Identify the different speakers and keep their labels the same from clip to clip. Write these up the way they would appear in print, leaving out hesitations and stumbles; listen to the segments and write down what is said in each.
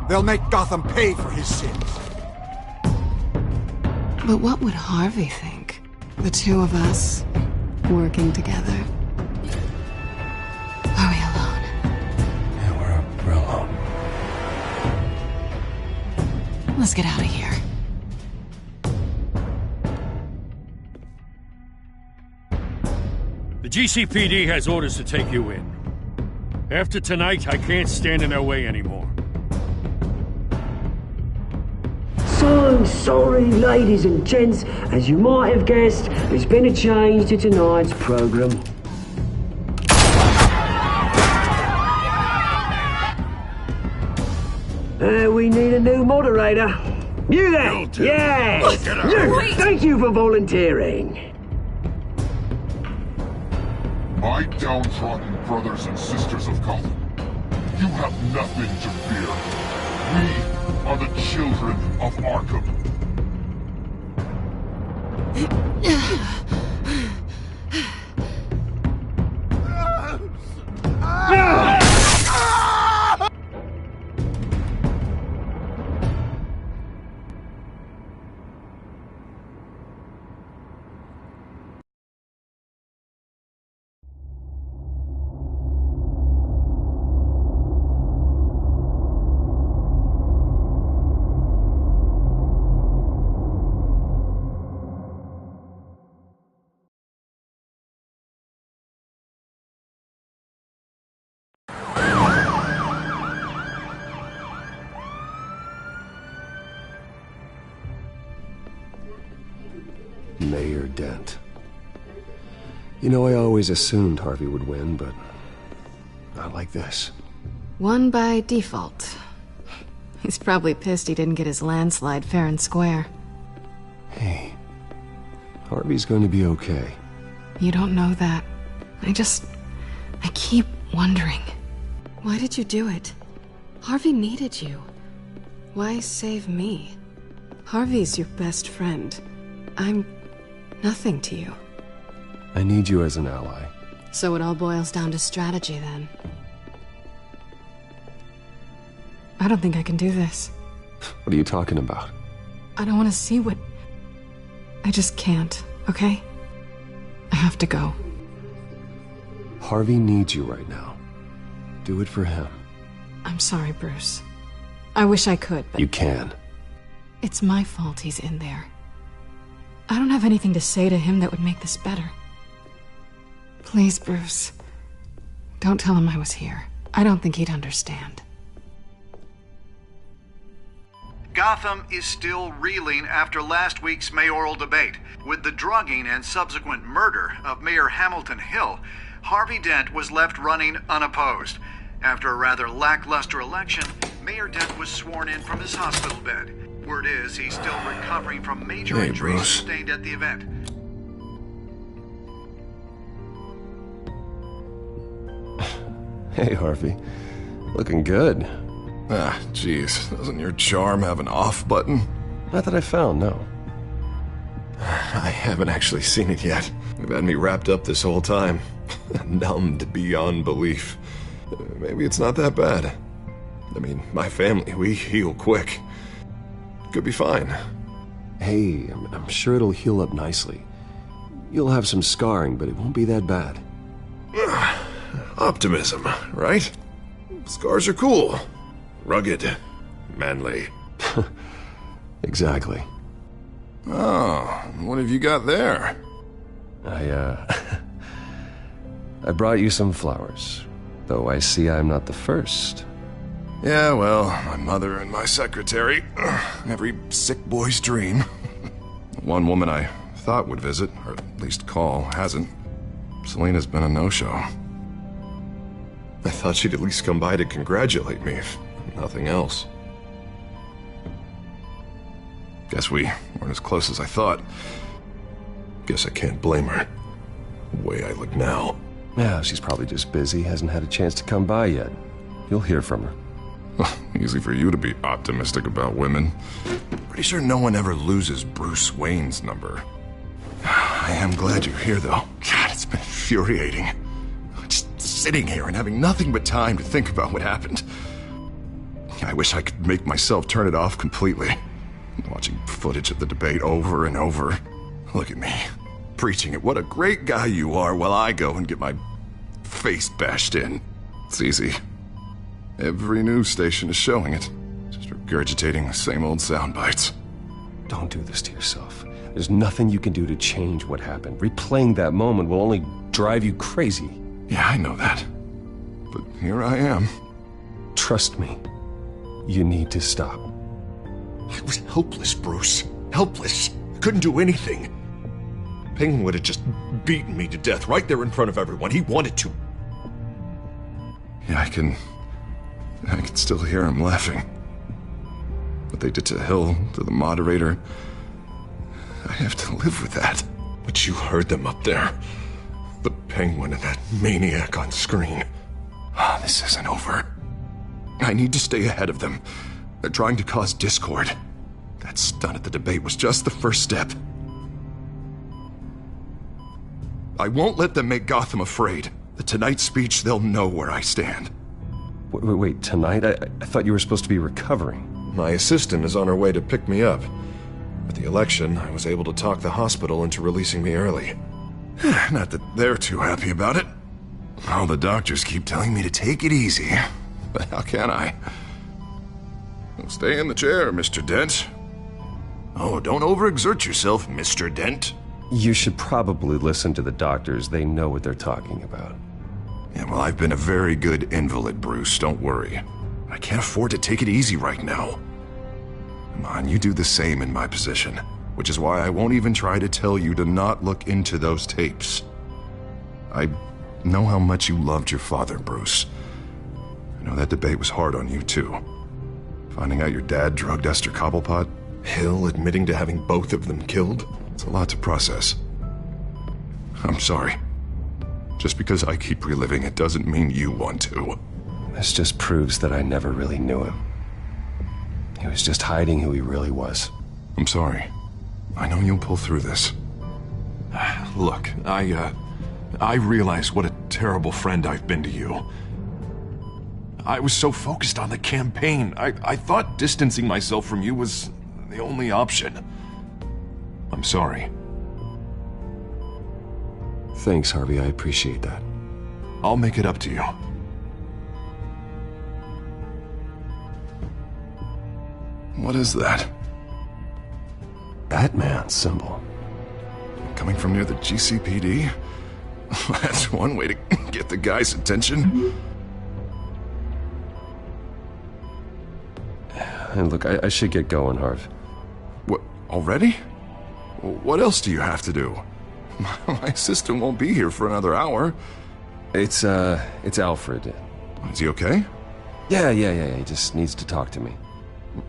Speaker 1: They'll make Gotham pay for his sins.
Speaker 2: But what would Harvey think? The two of us, working together. Are we alone?
Speaker 3: Yeah, we're alone.
Speaker 2: Let's get out of here.
Speaker 4: The GCPD has orders to take you in. After tonight, I can't stand in their way anymore.
Speaker 5: So sorry, ladies and gents. As you might have guessed, there's been a change to tonight's program. We need a new moderator. You there? Yes! You! Thank you for volunteering.
Speaker 6: My downtrodden brothers and sisters of Gotham, you have nothing to fear. We are the children of Arkham.
Speaker 3: Mayor Dent. You know, I always assumed Harvey would win, but not like this.
Speaker 2: Won by default. He's probably pissed he didn't get his landslide fair and square.
Speaker 3: Hey, Harvey's going to be okay.
Speaker 2: You don't know that. I keep wondering. Why did you do it? Harvey needed you. Why save me? Harvey's your best friend. I'm nothing to you.
Speaker 3: I need you as an ally.
Speaker 2: So it all boils down to strategy, then. I don't think I can do this.
Speaker 3: What are you talking about?
Speaker 2: I don't want to see what... I just can't, okay? I have to go.
Speaker 3: Harvey needs you right now. Do it for him.
Speaker 2: I'm sorry, Bruce. I wish I could, but...
Speaker 3: You can.
Speaker 2: It's my fault he's in there. I don't have anything to say to him that would make this better. Please, Bruce. Don't tell him I was here. I don't think he'd understand.
Speaker 7: Gotham is still reeling after last week's mayoral debate. With the drugging and subsequent murder of Mayor Hamilton Hill, Harvey Dent was left running unopposed. After a rather lackluster election, Mayor Dent was sworn in from his hospital bed. Word is he's still recovering from major injuries sustained at the event.
Speaker 3: Hey, Harvey. Looking good.
Speaker 8: Ah, jeez. Doesn't your charm have an off button?
Speaker 3: Not that I found, no.
Speaker 8: I haven't actually seen it yet. You've had me wrapped up this whole time. Numbed beyond belief. Maybe it's not that bad. I mean, my family, we heal quick. Could be fine.
Speaker 3: Hey, I'm sure it'll heal up nicely. You'll have some scarring, but it won't be that bad.
Speaker 8: Optimism, right? Scars are cool. Rugged. Manly.
Speaker 3: Exactly.
Speaker 8: Oh, what have you got there?
Speaker 3: I brought you some flowers. Though I see I'm not the first.
Speaker 8: Yeah, well, my mother and my secretary. Every sick boy's dream. One woman I thought would visit, or at least call, hasn't. Selena's been a no-show. I thought she'd at least come by to congratulate me, if nothing else. Guess we weren't as close as I thought. Guess I can't blame her. The way I look now.
Speaker 3: Yeah, she's probably just busy, hasn't had a chance to come by yet. You'll hear from her.
Speaker 8: Easy for you to be optimistic about women. Pretty sure no one ever loses Bruce Wayne's number. I am glad you're here, though. God, it's been infuriating. Just sitting here and having nothing but time to think about what happened. I wish I could make myself turn it off completely. Watching footage of the debate over and over. Look at me, preaching it. What a great guy you are, while I go and get my face bashed in. It's easy. Every news station is showing it. Just regurgitating the same old sound bites.
Speaker 3: Don't do this to yourself. There's nothing you can do to change what happened. Replaying that moment will only drive you crazy.
Speaker 8: Yeah, I know that. But here I am.
Speaker 3: Trust me. You need to stop.
Speaker 1: I was helpless, Bruce. Helpless. Couldn't do anything. Penguin would have just beaten me to death right there in front of everyone. He wanted to.
Speaker 8: Yeah, I can still hear him laughing. What they did to Hill, to the moderator, I have to live with that.
Speaker 1: But you heard them up there. The Penguin and that maniac on screen.
Speaker 8: This isn't over. I need to stay ahead of them. They're trying to cause discord. That stunt at the debate was just the first step. I won't let them make Gotham afraid. The Tonight speech, they'll know where I stand.
Speaker 3: Wait, tonight? I thought you were supposed to be recovering.
Speaker 1: My assistant is on her way to pick me up. At the election, I was able to talk the hospital into releasing me early.
Speaker 8: Not that they're too happy about it. All the doctors keep telling me to take it easy. But how can I? Well, stay in the chair, Mr. Dent. Oh, don't overexert yourself, Mr. Dent.
Speaker 3: You should probably listen to the doctors. They know what they're talking about.
Speaker 8: Yeah, well, I've been a very good invalid, Bruce. Don't worry. I can't afford to take it easy right now. Come on, you do the same in my position. Which is why I won't even try to tell you to not look into those tapes. I know how much you loved your father, Bruce. I know that debate was hard on you, too. Finding out your dad drugged Esther Cobblepot,
Speaker 1: Hill admitting to having both of them killed.
Speaker 8: It's a lot to process. I'm sorry. Just because I keep reliving it doesn't mean you want to.
Speaker 3: This just proves that I never really knew him. He was just hiding who he really was.
Speaker 8: I'm sorry. I know you'll pull through this.
Speaker 1: Look, I realize what a terrible friend I've been to you. I was so focused on the campaign. I thought distancing myself from you was the only option. I'm sorry.
Speaker 3: Thanks, Harvey. I appreciate that.
Speaker 1: I'll make it up to you.
Speaker 8: What is that?
Speaker 3: Batman symbol.
Speaker 8: Coming from near the GCPD? That's one way to get the guy's attention.
Speaker 3: And look, I should get going, Harv.
Speaker 8: What, already? What else do you have to do? My assistant won't be here for another hour.
Speaker 3: It's Alfred.
Speaker 8: Is he okay?
Speaker 3: Yeah. He just needs to talk to me.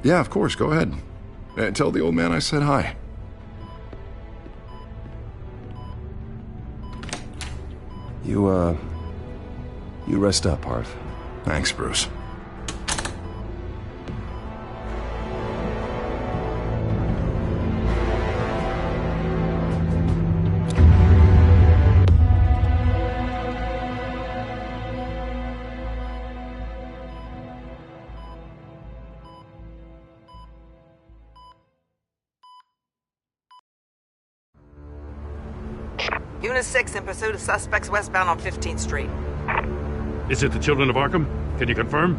Speaker 8: Yeah, of course, go ahead. Tell the old man I said hi.
Speaker 3: You rest up, Harv.
Speaker 8: Thanks, Bruce.
Speaker 9: Unit 6 in pursuit of suspects westbound on 15th Street.
Speaker 4: Is it the Children of Arkham? Can you confirm?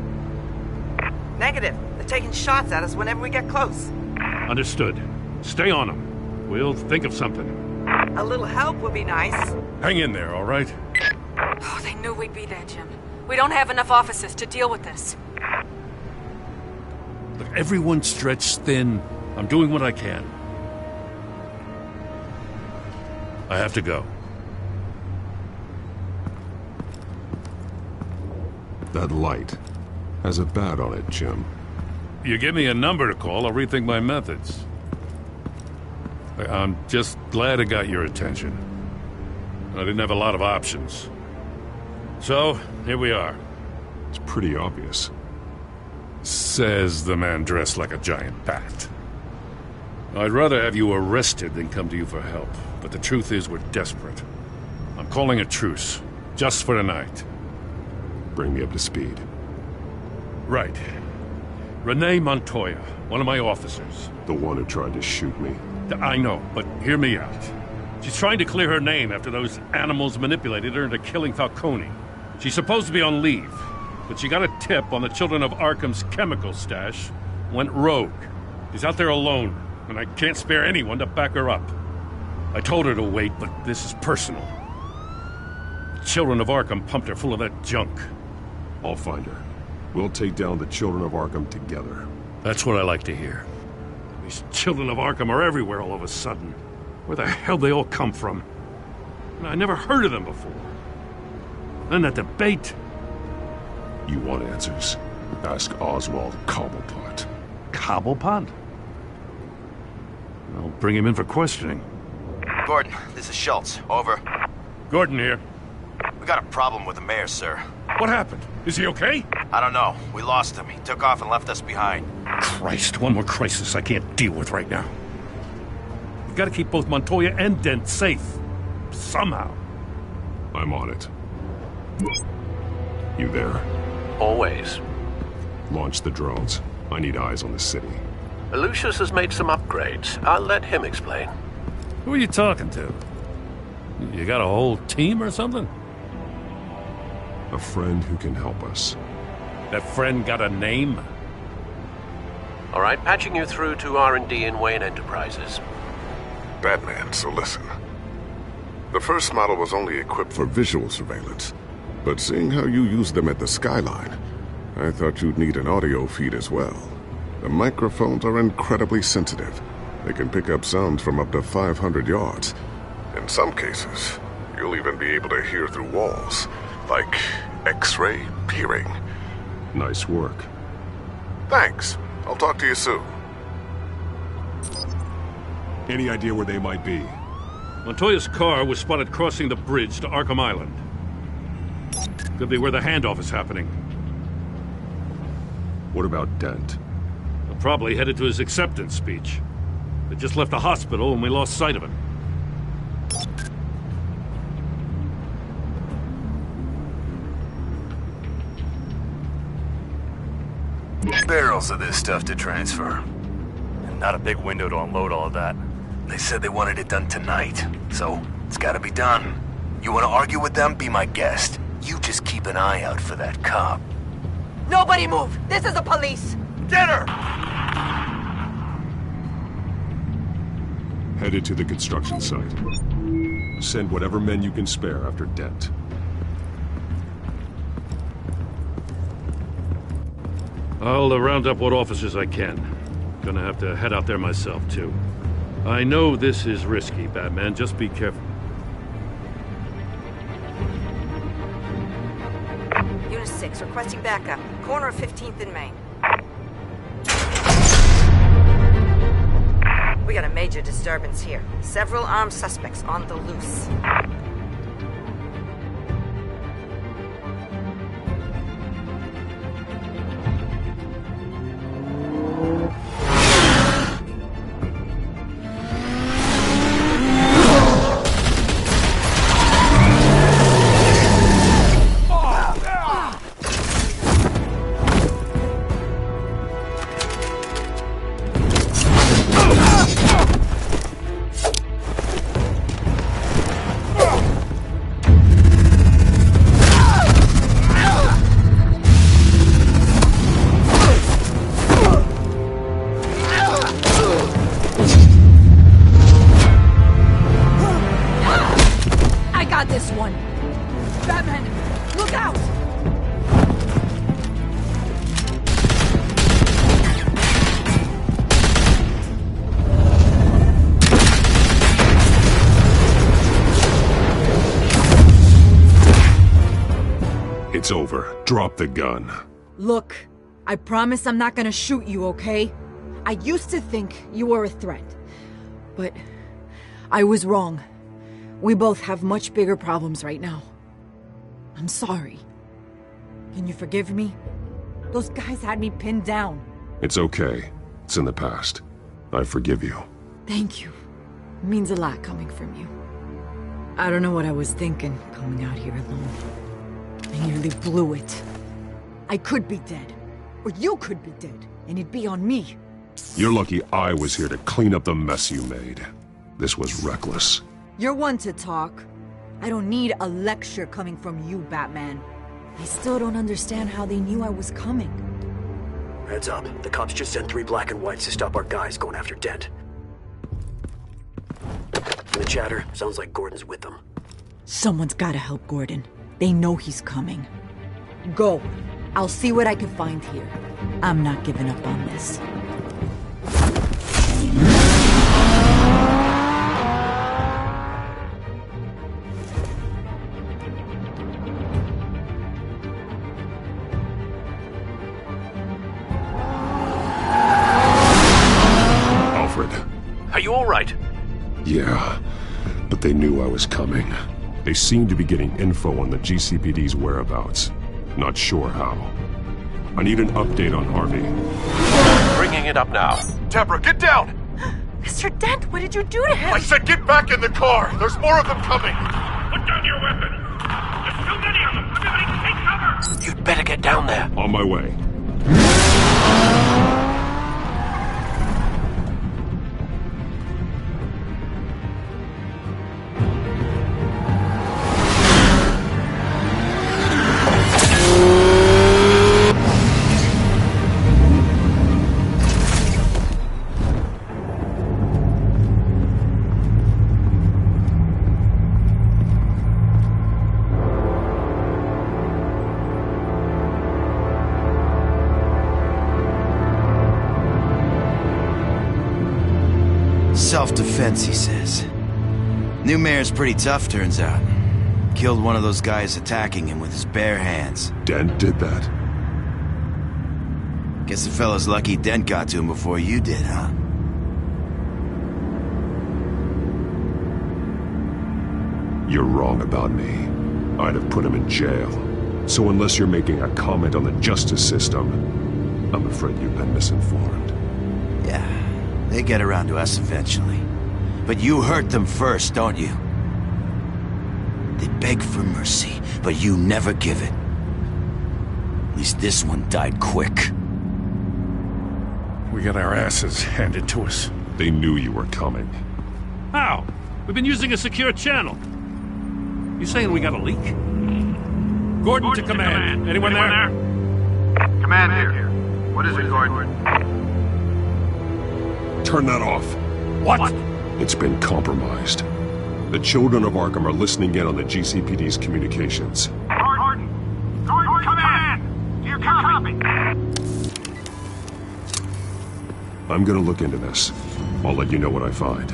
Speaker 9: Negative. They're taking shots at us whenever we get close.
Speaker 4: Understood. Stay on them. We'll think of something.
Speaker 9: A little help would be nice.
Speaker 4: Hang in there, all right?
Speaker 10: Oh, they knew we'd be there, Jim. We don't have enough officers to deal with this.
Speaker 4: Look, everyone's stretched thin. I'm doing what I can. I have to go.
Speaker 11: That light has a bat on it, Jim.
Speaker 4: You give me a number to call, I'll rethink my methods. I'm just glad it got your attention. I didn't have a lot of options. So, here we are.
Speaker 11: It's pretty obvious.
Speaker 4: Says the man dressed like a giant bat. I'd rather have you arrested than come to you for help, but the truth is we're desperate. I'm calling a truce, just for tonight.
Speaker 11: Bring me up to speed.
Speaker 4: Right. Renee Montoya, one of my officers.
Speaker 11: The one who tried to shoot me.
Speaker 4: I know, but hear me out. She's trying to clear her name after those animals manipulated her into killing Falcone. She's supposed to be on leave, but she got a tip on the Children of Arkham's chemical stash, went rogue. She's out there alone, and I can't spare anyone to back her up. I told her to wait, but this is personal. The Children of Arkham pumped her full of that junk.
Speaker 11: I'll find her. We'll take down the Children of Arkham together.
Speaker 4: That's what I like to hear. These Children of Arkham are everywhere all of a sudden. Where the hell they all come from? And I never heard of them before. Then that debate.
Speaker 11: You want answers? Ask Oswald Cobblepot.
Speaker 4: Cobblepot? I'll bring him in for questioning.
Speaker 12: Gordon, this is Schultz. Over.
Speaker 4: Gordon here.
Speaker 12: We got a problem with the mayor, sir.
Speaker 4: What happened? Is he okay?
Speaker 12: I don't know. We lost him. He took off and left us behind.
Speaker 4: Christ, one more crisis I can't deal with right now. We've got to keep both Montoya and Dent safe. Somehow.
Speaker 11: I'm on it. You there?
Speaker 13: Always.
Speaker 11: Launch the drones. I need eyes on the city.
Speaker 13: Lucius has made some upgrades. I'll let him explain.
Speaker 4: Who are you talking to? You got a whole team or something?
Speaker 11: A friend who can help us.
Speaker 4: That friend got a name?
Speaker 13: All right, patching you through to R&D in Wayne Enterprises.
Speaker 6: Batman, so listen. The first model was only equipped for visual surveillance, but seeing how you use them at the skyline, I thought you'd need an audio feed as well. The microphones are incredibly sensitive. They can pick up sounds from up to 500 yards. In some cases, you'll even be able to hear through walls, like X-ray peering.
Speaker 11: Nice work.
Speaker 6: Thanks. I'll talk to you soon.
Speaker 11: Any idea where they might be?
Speaker 4: Montoya's car was spotted crossing the bridge to Arkham Island. Could be where the handoff is happening.
Speaker 11: What about Dent?
Speaker 4: Probably headed to his acceptance speech. They just left the hospital and we lost sight of him.
Speaker 12: Barrels of this stuff to transfer. And not a big window to unload all of that. They said they wanted it done tonight, so it's gotta be done. You wanna argue with them? Be my guest. You just keep an eye out for that cop.
Speaker 10: Nobody move! This is the police!
Speaker 12: Get her!
Speaker 11: Headed to the construction site. Send whatever men you can spare after Dent.
Speaker 4: I'll round up what officers I can. Gonna have to head out there myself, too. I know this is risky, Batman. Just be careful.
Speaker 9: Unit 6, requesting backup. Corner of 15th and Main. We got a major disturbance here. Several armed suspects on the loose.
Speaker 11: It's over. Drop the gun.
Speaker 14: Look, I promise I'm not gonna shoot you, okay? I used to think you were a threat, but I was wrong. We both have much bigger problems right now. I'm sorry. Can you forgive me? Those guys had me pinned down.
Speaker 11: It's okay. It's in the past. I forgive you.
Speaker 14: Thank you. It means a lot coming from you. I don't know what I was thinking, coming out here alone. I nearly blew it. I could be dead. Or you could be dead. and it'd be on me.
Speaker 11: You're lucky I was here to clean up the mess you made. This was reckless.
Speaker 14: You're one to talk. I don't need a lecture coming from you, Batman. I still don't understand how they knew I was coming.
Speaker 5: Heads up. The cops just sent 3 black and whites to stop our guys going after Dent. From the chatter, sounds like Gordon's with them.
Speaker 14: Someone's gotta help Gordon. They know he's coming. Go. I'll see what I can find here. I'm not giving up on this.
Speaker 13: Are you all right?
Speaker 11: Yeah, but they knew I was coming. They seemed to be getting info on the GCPD's whereabouts. Not sure how. I need an update on Harvey.
Speaker 13: Bringing it up now.
Speaker 8: Deborah, get down!
Speaker 10: Mr. Dent, what did you do to him?
Speaker 8: I said get back in the car! There's more of them coming!
Speaker 15: Put down your weapon! There's too many of them! Everybody take cover!
Speaker 13: You'd better get down there.
Speaker 11: On my way.
Speaker 16: Self-defense, he says. New mayor's pretty tough, turns out. Killed one of those guys attacking him with his bare hands.
Speaker 11: Dent did that?
Speaker 16: Guess the fella's lucky Dent got to him before you did, huh?
Speaker 11: You're wrong about me. I'd have put him in jail. So unless you're making a comment on the justice system, I'm afraid you've been misinformed.
Speaker 16: Yeah, they get around to us eventually. But you hurt them first, don't you? They beg for mercy, but you never give it. At least this one died quick.
Speaker 4: We got our asses handed to us.
Speaker 11: They knew you were coming.
Speaker 15: How? We've been using a secure channel. You saying we got a leak? Gordon to command. Anyone there?
Speaker 7: Command here. What is it, Gordon?
Speaker 11: Turn that off.
Speaker 15: What?
Speaker 11: It's been compromised. The children of Arkham are listening in on the GCPD's communications.
Speaker 15: Gordon, command! Do you copy?
Speaker 11: I'm gonna look into this. I'll let you know what I find.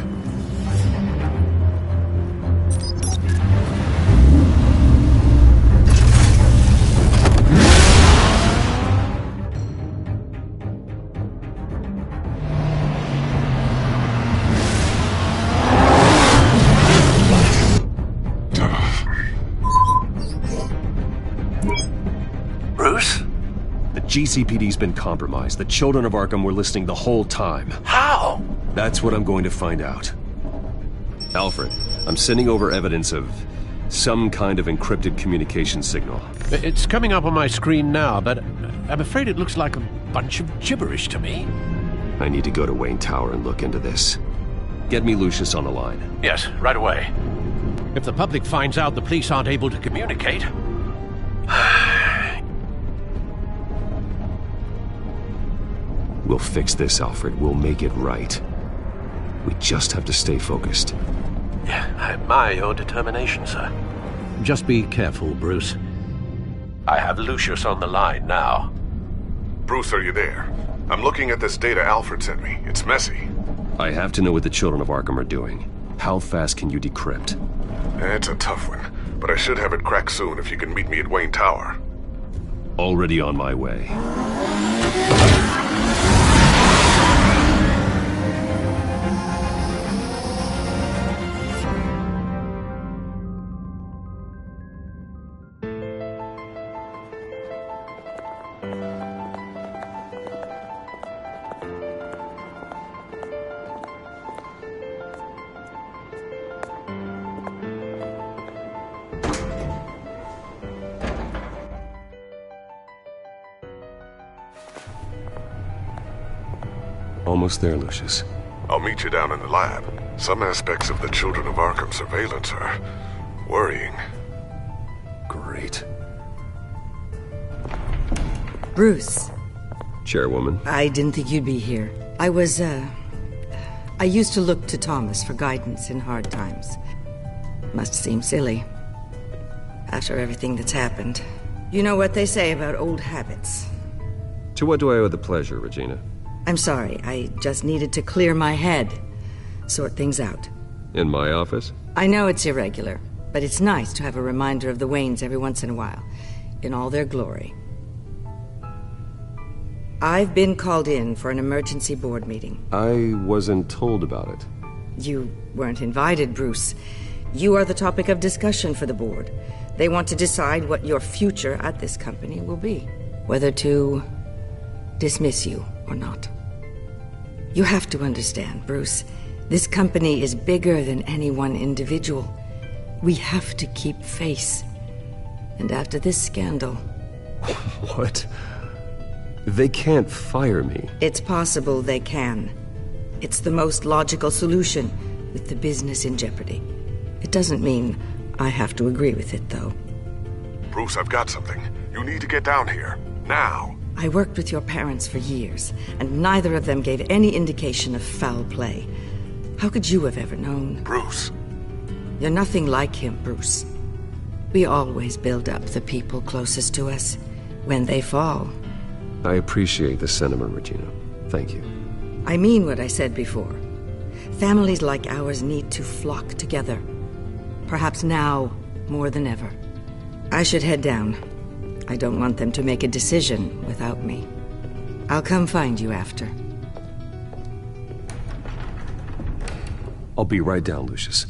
Speaker 11: GCPD's been compromised. The children of Arkham were listening the whole time.
Speaker 13: How?
Speaker 11: That's what I'm going to find out. Alfred, I'm sending over evidence of some kind of encrypted communication signal.
Speaker 13: It's coming up on my screen now, but I'm afraid it looks like a bunch of gibberish to me.
Speaker 11: I need to go to Wayne Tower and look into this. Get me Lucius on the line.
Speaker 13: Yes, right away. If the public finds out the police aren't able to communicate...
Speaker 11: We'll fix this, Alfred. We'll make it right. We just have to stay focused.
Speaker 13: Yeah, I admire your determination, sir. Just be careful, Bruce. I have Lucius on the line now.
Speaker 6: Bruce, are you there? I'm looking at this data Alfred sent me. It's messy.
Speaker 11: I have to know what the children of Arkham are doing. How fast can you decrypt?
Speaker 6: It's a tough one, but I should have it cracked soon if you can meet me at Wayne Tower.
Speaker 11: Already on my way.
Speaker 3: Almost there, Lucius.
Speaker 6: I'll meet you down in the lab. Some aspects of the Children of Arkham surveillance are worrying.
Speaker 3: Great.
Speaker 14: Bruce.
Speaker 3: Chairwoman.
Speaker 14: I didn't think you'd be here. I used to look to Thomas for guidance in hard times. Must seem silly. After everything that's happened. You know what they say about old habits.
Speaker 3: To what do I owe the pleasure, Regina?
Speaker 14: I'm sorry, I just needed to clear my head. Sort things out.
Speaker 3: In my office?
Speaker 14: I know it's irregular, but it's nice to have a reminder of the Waynes every once in a while. In all their glory. I've been called in for an emergency board meeting.
Speaker 3: I wasn't told about it.
Speaker 14: You weren't invited, Bruce. You are the topic of discussion for the board. They want to decide what your future at this company will be. Whether to dismiss you or not. You have to understand, Bruce. This company is bigger than any one individual. We have to keep face. And after this scandal...
Speaker 3: What? They can't fire me.
Speaker 14: It's possible they can. It's the most logical solution, with the business in jeopardy. It doesn't mean I have to agree with it, though.
Speaker 6: Bruce, I've got something. You need to get down here. Now.
Speaker 14: I worked with your parents for years, and neither of them gave any indication of foul play. How could you have ever known?
Speaker 6: Bruce.
Speaker 14: You're nothing like him, Bruce. We always build up the people closest to us. When they fall...
Speaker 3: I appreciate the sentiment, Regina. Thank you.
Speaker 14: I mean what I said before. Families like ours need to flock together. Perhaps now, more than ever. I should head down. I don't want them to make a decision without me. I'll come find you after.
Speaker 3: I'll be right down, Lucius.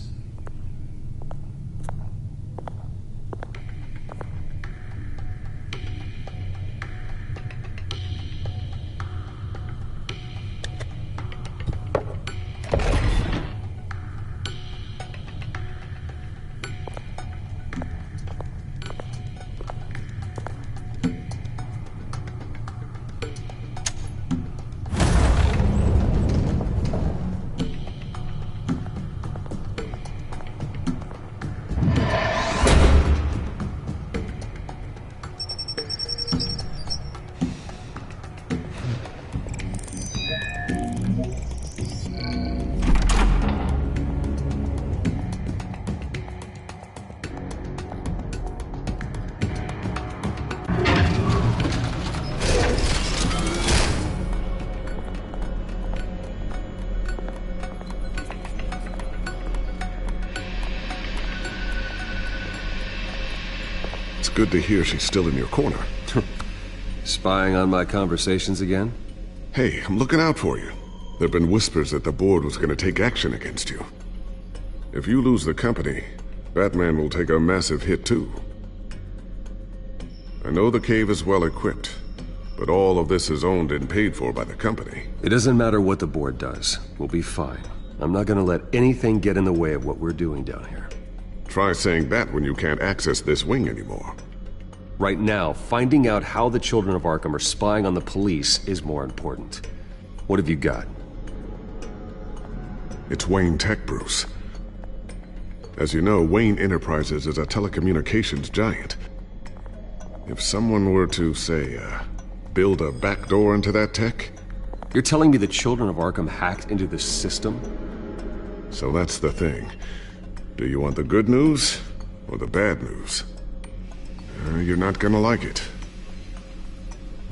Speaker 6: Good to hear she's still in your corner.
Speaker 3: Spying on my conversations again?
Speaker 6: Hey, I'm looking out for you. There've been whispers that the board was going to take action against you. If you lose the company, Batman will take a massive hit too. I know the cave is well equipped, but all of this is owned and paid for by the company.
Speaker 3: It doesn't matter what the board does. We'll be fine. I'm not going to let anything get in the way of what we're doing down here.
Speaker 6: Try saying that when you can't access this wing anymore.
Speaker 3: Right now, finding out how the Children of Arkham are spying on the police is more important. What have you got?
Speaker 6: It's Wayne Tech, Bruce. As you know, Wayne Enterprises is a telecommunications giant. If someone were to, say, build a backdoor into that tech...
Speaker 3: You're telling me the Children of Arkham hacked into this system?
Speaker 6: So that's the thing. Do you want the good news or the bad news? You're not gonna like it.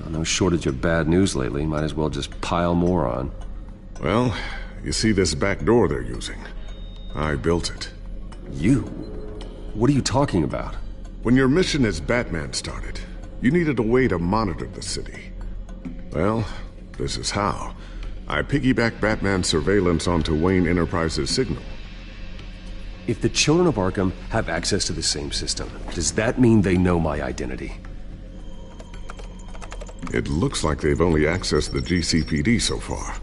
Speaker 3: Well, no shortage of bad news lately. Might as well just pile more on.
Speaker 6: Well, you see this back door they're using? I built it.
Speaker 3: You? What are you talking about?
Speaker 6: When your mission as Batman started, you needed a way to monitor the city. Well, this is how. I piggybacked Batman's surveillance onto Wayne Enterprises' signal.
Speaker 3: If the Children of Arkham have access to the same system, does that mean they know my identity?
Speaker 6: It looks like they've only accessed the GCPD so far.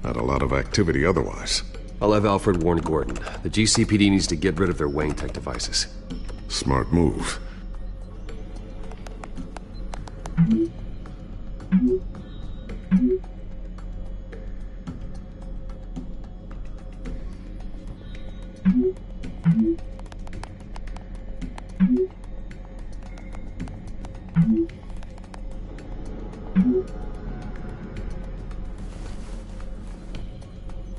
Speaker 6: Not a lot of activity otherwise.
Speaker 3: I'll have Alfred warn Gordon. The GCPD needs to get rid of their Wayne Tech devices.
Speaker 6: Smart move.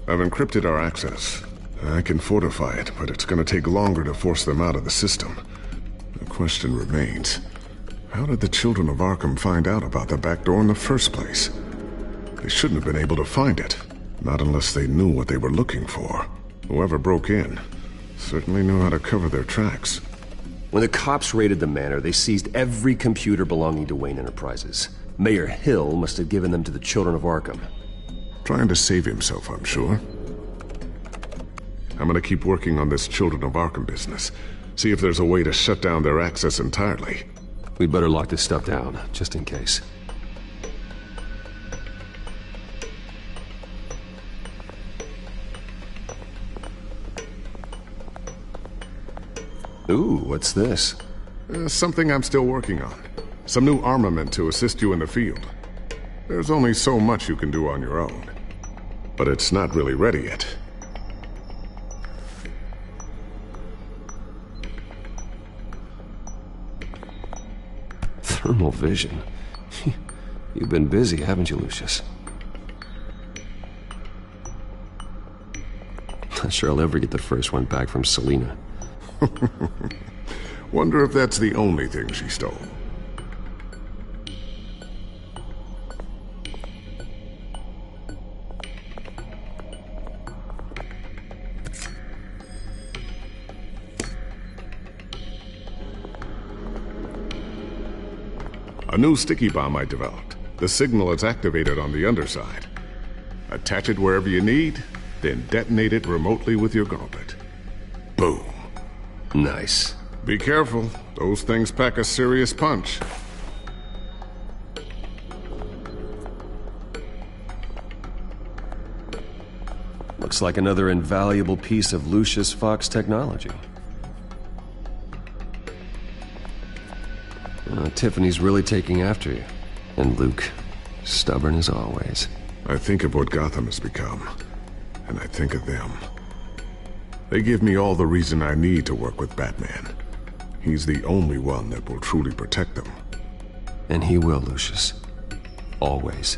Speaker 6: I've encrypted our access. I can fortify it, but it's going to take longer to force them out of the system. The question remains, how did the children of Arkham find out about the back door in the first place? They shouldn't have been able to find it, not unless they knew what they were looking for. Whoever broke in certainly knew how to cover their tracks.
Speaker 3: When the cops raided the manor, they seized every computer belonging to Wayne Enterprises. Mayor Hill must have given them to the children of Arkham.
Speaker 6: Trying to save himself, I'm sure. I'm gonna keep working on this Children of Arkham business. See if there's a way to shut down their access entirely.
Speaker 3: We'd better lock this stuff down, just in case. Ooh, what's this?
Speaker 6: Something I'm still working on. Some new armament to assist you in the field. There's only so much you can do on your own. But it's not really ready yet.
Speaker 3: Thermal vision. You've been busy, haven't you, Lucius? Not sure I'll ever get the first one back from Selina.
Speaker 6: Wonder if that's the only thing she stole. A new sticky bomb I developed. The signal is activated on the underside. Attach it wherever you need, then detonate it remotely with your gauntlet. Boom.
Speaker 3: Nice.
Speaker 6: Be careful. Those things pack a serious punch.
Speaker 3: Looks like another invaluable piece of Lucius Fox technology. Tiffany's really taking after you. And Luke, stubborn as always.
Speaker 6: I think of what Gotham has become, and I think of them. They give me all the reason I need to work with Batman. He's the only one that will truly protect them.
Speaker 3: And he will, Lucius. Always.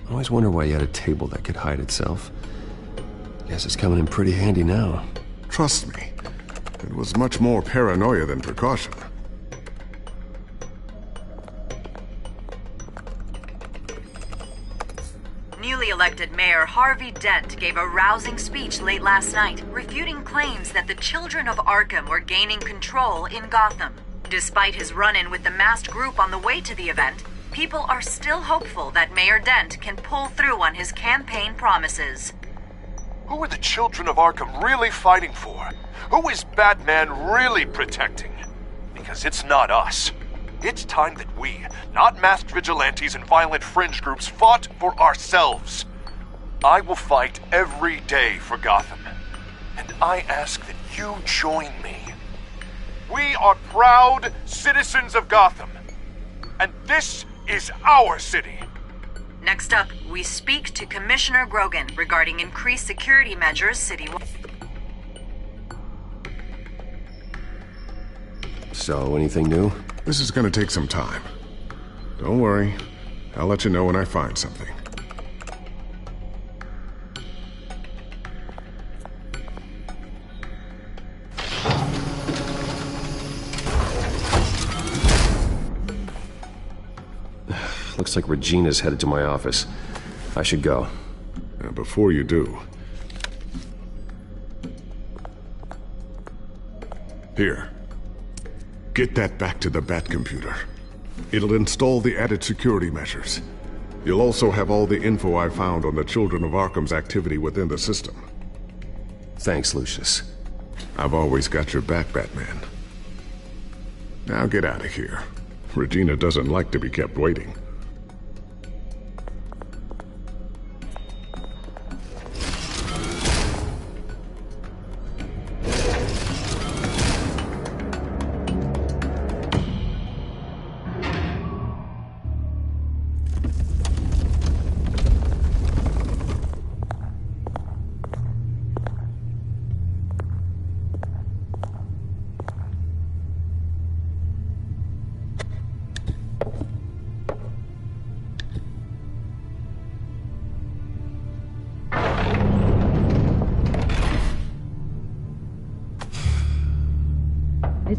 Speaker 3: I always wonder why you had a table that could hide itself. Guess it's coming in pretty handy now.
Speaker 6: Trust me, it was much more paranoia than precaution.
Speaker 17: Newly elected Mayor Harvey Dent gave a rousing speech late last night, refuting claims that the children of Arkham were gaining control in Gotham. Despite his run-in with the masked group on the way to the event, people are still hopeful that Mayor Dent can pull through on his campaign promises.
Speaker 18: Who are the children of Arkham really fighting for? Who is Batman really protecting? Because it's not us. It's time that we, not masked vigilantes and violent fringe groups, fought for ourselves. I will fight every day for Gotham. And I ask that you join me. We are proud citizens of Gotham. And this is our city.
Speaker 17: Next up, we speak to Commissioner Grogan regarding increased security measures citywide.
Speaker 3: So, anything new?
Speaker 6: This is gonna take some time. Don't worry. I'll let you know when I find something.
Speaker 3: Looks like Regina's headed to my office. I should go.
Speaker 6: Before you do... Here. Get that back to the Bat computer. It'll install the added security measures. You'll also have all the info I found on the Children of Arkham's activity within the system.
Speaker 3: Thanks, Lucius.
Speaker 6: I've always got your back, Batman. Now get out of here. Regina doesn't like to be kept waiting.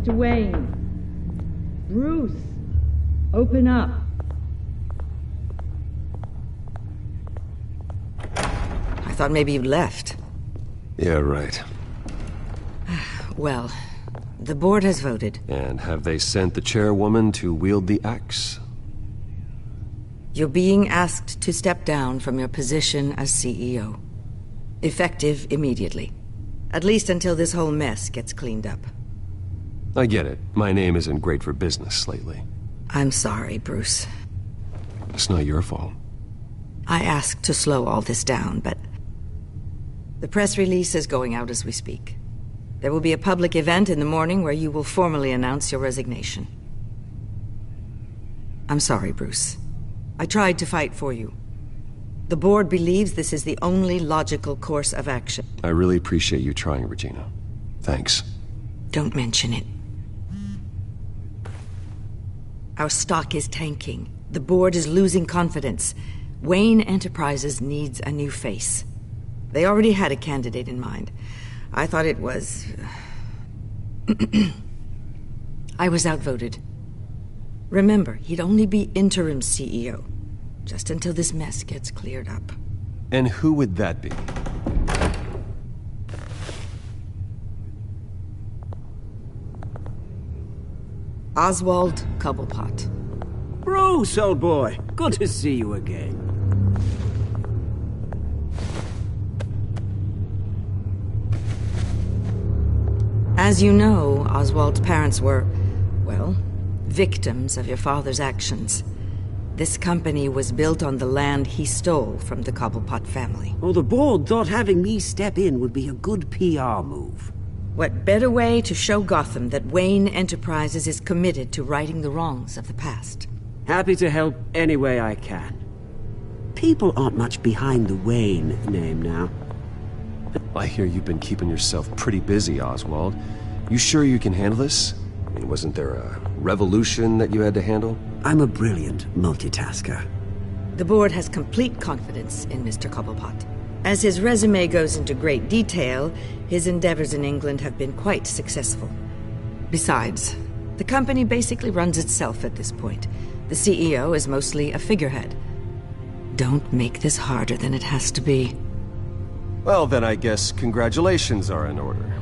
Speaker 19: Mr. Wayne. Bruce, open up.
Speaker 20: I thought maybe you'd left.
Speaker 3: Yeah, right.
Speaker 20: Well, the board has voted.
Speaker 3: And have they sent the chairwoman to wield the axe?
Speaker 20: You're being asked to step down from your position as CEO. Effective immediately. At least until this whole mess gets cleaned up.
Speaker 3: I get it. My name isn't great for business lately.
Speaker 20: I'm sorry, Bruce.
Speaker 3: It's not your fault.
Speaker 20: I asked to slow all this down, but... the press release is going out as we speak. There will be a public event in the morning where you will formally announce your resignation. I'm sorry, Bruce. I tried to fight for you. The board believes this is the only logical course of action.
Speaker 3: I really appreciate you trying, Regina. Thanks.
Speaker 20: Don't mention it. Our stock is tanking. The board is losing confidence. Wayne Enterprises needs a new face. They already had a candidate in mind. I thought it was... I was outvoted. Remember, he'd only be interim CEO. Just until this mess gets cleared up.
Speaker 3: And who would that be?
Speaker 20: Oswald Cobblepot.
Speaker 5: Bruce, old boy. Good to see you again.
Speaker 20: As you know, Oswald's parents were, well, victims of your father's actions. This company was built on the land he stole from the Cobblepot family.
Speaker 5: Well, the board thought having me step in would be a good PR move.
Speaker 20: What better way to show Gotham that Wayne Enterprises is committed to righting the wrongs of the past?
Speaker 5: Happy to help any way I can. People aren't much behind the Wayne name now.
Speaker 3: I hear you've been keeping yourself pretty busy, Oswald. You sure you can handle this? I mean, wasn't there a revolution that you had to handle?
Speaker 5: I'm a brilliant multitasker.
Speaker 20: The board has complete confidence in Mr. Cobblepot. As his resume goes into great detail, his endeavors in England have been quite successful. Besides, the company basically runs itself at this point. The CEO is mostly a figurehead. Don't make this harder than it has to be.
Speaker 3: Well, then I guess congratulations are in order.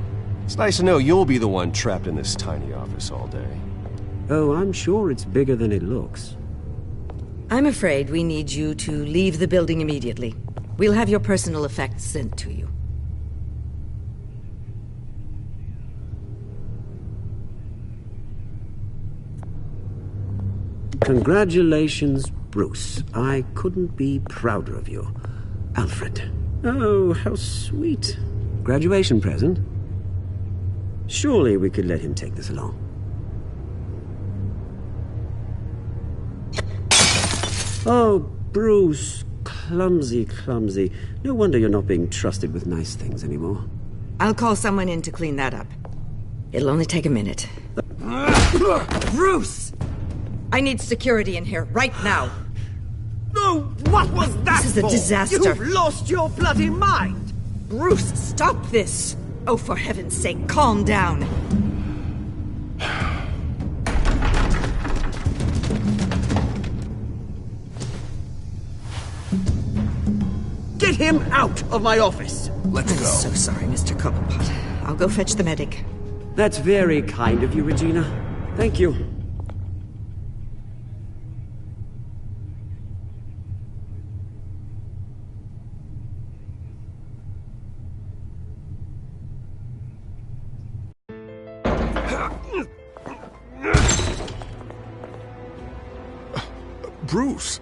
Speaker 3: It's nice to know you'll be the one trapped in this tiny office all day.
Speaker 5: Oh, I'm sure it's bigger than it looks.
Speaker 20: I'm afraid we need you to leave the building immediately. We'll have your personal effects sent to you.
Speaker 5: Congratulations, Bruce. I couldn't be prouder of you. Alfred. Oh, how sweet. Graduation present? Surely we could let him take this along. Oh, Bruce. Clumsy, clumsy. No wonder you're not being trusted with nice things anymore.
Speaker 20: I'll call someone in to clean that up. It'll only take a minute. Bruce! I need security in here, right now.
Speaker 5: No, what was that
Speaker 20: This is a disaster.
Speaker 5: You've lost your bloody mind!
Speaker 20: Bruce, stop this! Oh, for heaven's sake, calm down.
Speaker 5: Get him out of my office!
Speaker 20: Let's go. I'm so sorry, Mr. Cobblepot. I'll go fetch the medic.
Speaker 5: That's very kind of you, Regina. Thank you.
Speaker 6: Bruce,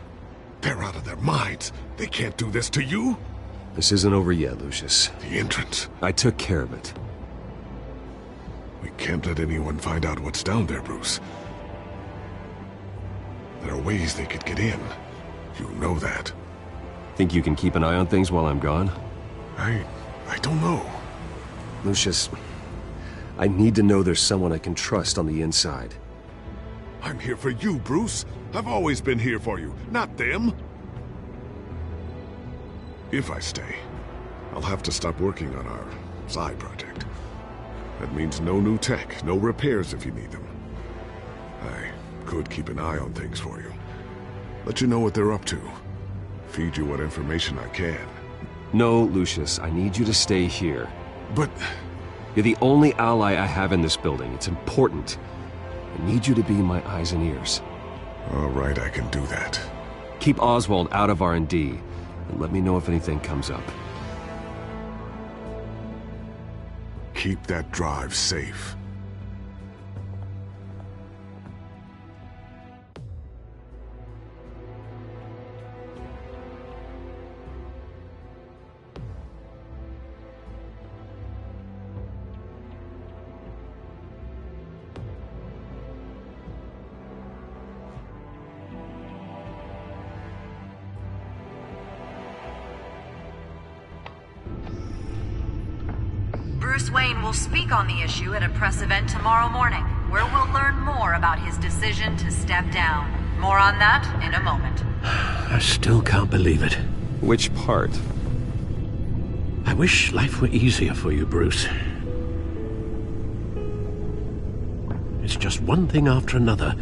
Speaker 6: they're out of their minds. They can't do this to you.
Speaker 3: This isn't over yet, Lucius.
Speaker 6: The entrance.
Speaker 3: I took care of it.
Speaker 6: We can't let anyone find out what's down there, Bruce. There are ways they could get in. You know that.
Speaker 3: Think you can keep an eye on things while I'm gone?
Speaker 6: I don't know.
Speaker 3: Lucius, I need to know there's someone I can trust on the inside.
Speaker 6: I'm here for you, Bruce. I've always been here for you, not them. If I stay, I'll have to stop working on our side project. That means no new tech, no repairs if you need them. I could keep an eye on things for you. Let you know what they're up to. Feed you what information I can.
Speaker 3: No, Lucius, I need you to stay here.
Speaker 6: But...
Speaker 3: You're the only ally I have in this building. It's important. I need you to be my eyes and ears.
Speaker 6: All right, I can do that.
Speaker 3: Keep Oswald out of R&D, and let me know if anything comes up.
Speaker 6: Keep that drive safe.
Speaker 17: Bruce Wayne will speak on the issue at a press event tomorrow morning, where we'll learn more about his decision to step down. More on that in a moment.
Speaker 13: I still can't believe it.
Speaker 3: Which part?
Speaker 13: I wish life were easier for you, Bruce. It's just one thing after another.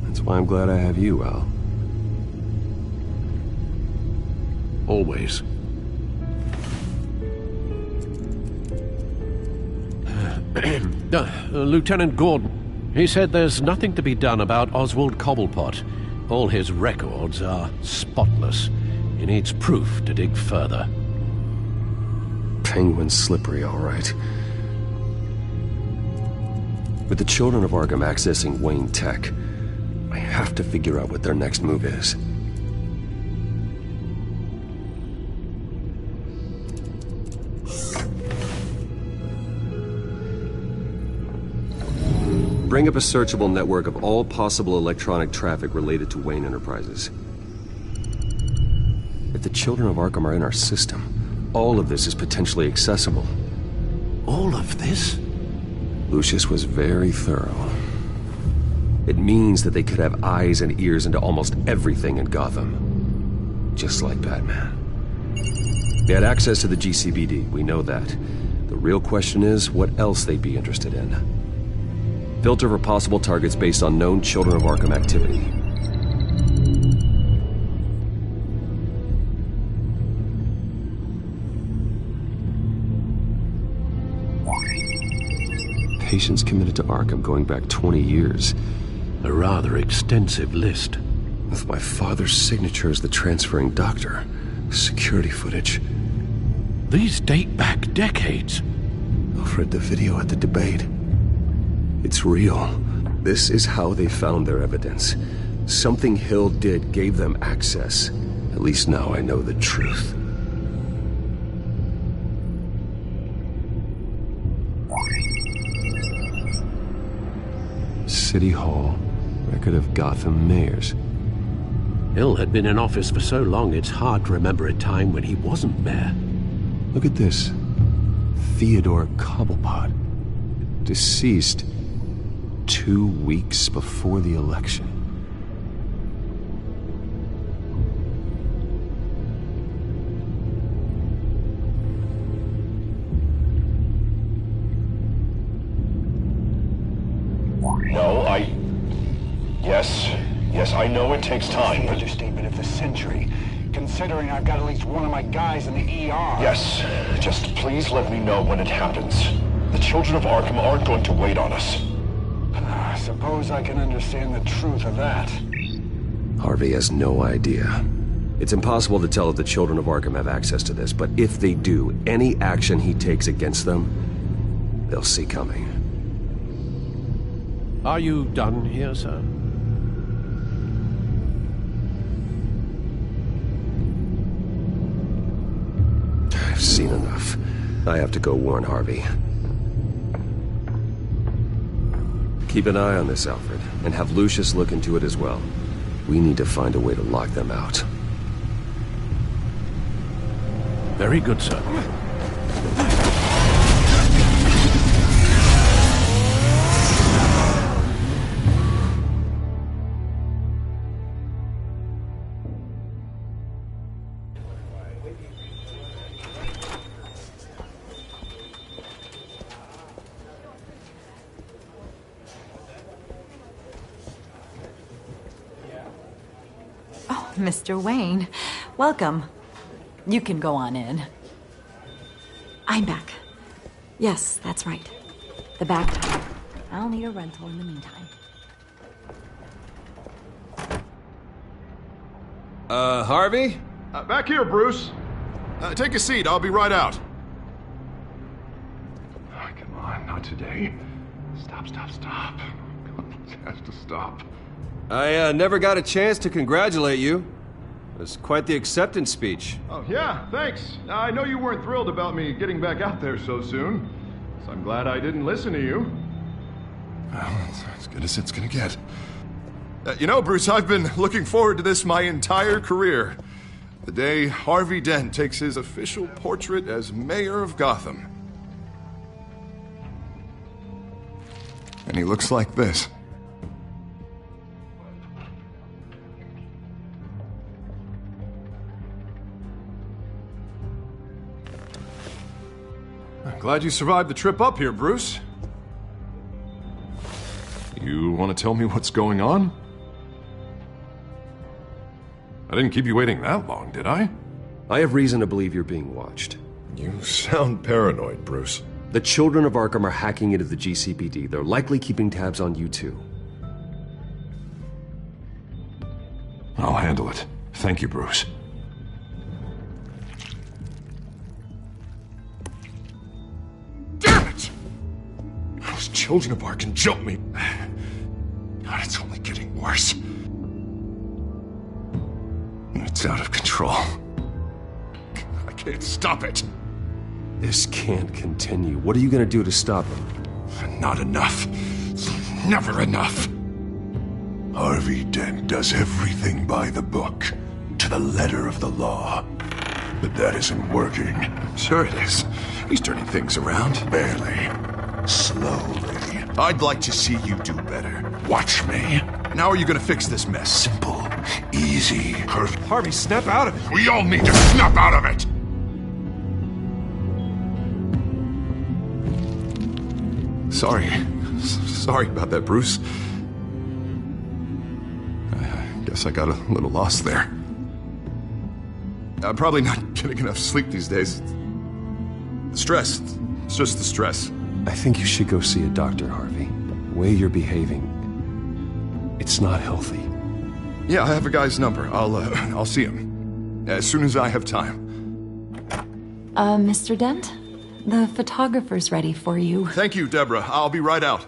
Speaker 3: That's why I'm glad I have you, Al.
Speaker 13: Always. Lieutenant Gordon, he said there's nothing to be done about Oswald Cobblepot. All his records are spotless. He needs proof to dig further.
Speaker 3: Penguin's slippery, all right. With the children of Arkham accessing Wayne Tech, I have to figure out what their next move is. Bring up a searchable network of all possible electronic traffic related to Wayne Enterprises. If the children of Arkham are in our system, all of this is potentially accessible.
Speaker 13: All of this?
Speaker 3: Lucius was very thorough. It means that they could have eyes and ears into almost everything in Gotham. Just like Batman. They had access to the GCPD, we know that. The real question is, what else they'd be interested in. Filter for possible targets based on known Children of Arkham activity. Patients committed to Arkham going back 20 years.
Speaker 13: A rather extensive list.
Speaker 3: With my father's signature as the transferring doctor. Security footage.
Speaker 13: These date back decades.
Speaker 3: I've read the video at the debate. It's real. This is how they found their evidence. Something Hill did gave them access. At least now I know the truth. City Hall. Record of Gotham mayors.
Speaker 13: Hill had been in office for so long it's hard to remember a time when he wasn't mayor.
Speaker 3: Look at this. Theodore Cobblepot. Deceased 2 weeks before the election.
Speaker 21: No, Yes, I know it takes time, but...
Speaker 22: Understatement of the century, considering I've got at least one of my guys in the ER.
Speaker 21: Yes, just please let me know when it happens. The children of Arkham aren't going to wait on us.
Speaker 22: I suppose I can understand the truth of that.
Speaker 3: Harvey has no idea. It's impossible to tell if the children of Arkham have access to this, but if they do, any action he takes against them, they'll see coming.
Speaker 13: Are you done here, sir?
Speaker 3: I've seen enough. I have to go warn Harvey. Keep an eye on this, Alfred, and have Lucius look into it as well. We need to find a way to lock them out.
Speaker 13: Very good, sir.
Speaker 1: Mr. Wayne. Welcome. You can go on in.
Speaker 14: I'm back. Yes, that's right. The back door. I'll need a rental in the meantime.
Speaker 3: Harvey?
Speaker 8: Back here, Bruce. Take a seat. I'll be right out.
Speaker 11: Oh, come on, not today. Stop. God, this has to stop.
Speaker 3: I never got a chance to congratulate you. It was quite the acceptance speech.
Speaker 8: Oh, yeah, thanks. I know you weren't thrilled about me getting back out there so soon, so I'm glad I didn't listen to you. Well, it's as good as it's gonna get. You know, Bruce, I've been looking forward to this my entire career. The day Harvey Dent takes his official portrait as mayor of Gotham. And he looks like this. I'm glad you survived the trip up here, Bruce. You want to tell me what's going on? I didn't keep you waiting that long, did I?
Speaker 3: I have reason to believe you're being watched.
Speaker 8: You sound paranoid, Bruce.
Speaker 3: The children of Arkham are hacking into the GCPD. They're likely keeping tabs on you too.
Speaker 11: I'll handle it. Thank you, Bruce.
Speaker 8: Damn it! Those children of Arkham jumped me. God, it's only getting worse. It's out of control. I can't stop it.
Speaker 3: This can't continue. What are you gonna do to stop him?
Speaker 8: Not enough. Never enough.
Speaker 2: Harvey Dent does everything by the book, to the letter of the law. But that isn't working.
Speaker 8: Sure it is. He's turning things around.
Speaker 2: Barely. Slowly.
Speaker 8: I'd like to see you do better. Watch me. Now are you gonna fix this mess?
Speaker 2: Simple. Easy.
Speaker 8: Harvey, snap out of it.
Speaker 2: We all need to snap out of it!
Speaker 8: Sorry about that, Bruce. I guess I got a little lost there. I'm probably not getting enough sleep these days. The stress. It's just the stress.
Speaker 3: I think you should go see a doctor, Harvey. The way you're behaving, it's not healthy.
Speaker 8: Yeah, I have a guy's number. I'll see him as soon as I have time.
Speaker 1: Mr. Dent? The photographer's ready for you.
Speaker 8: Thank you, Deborah. I'll be right out.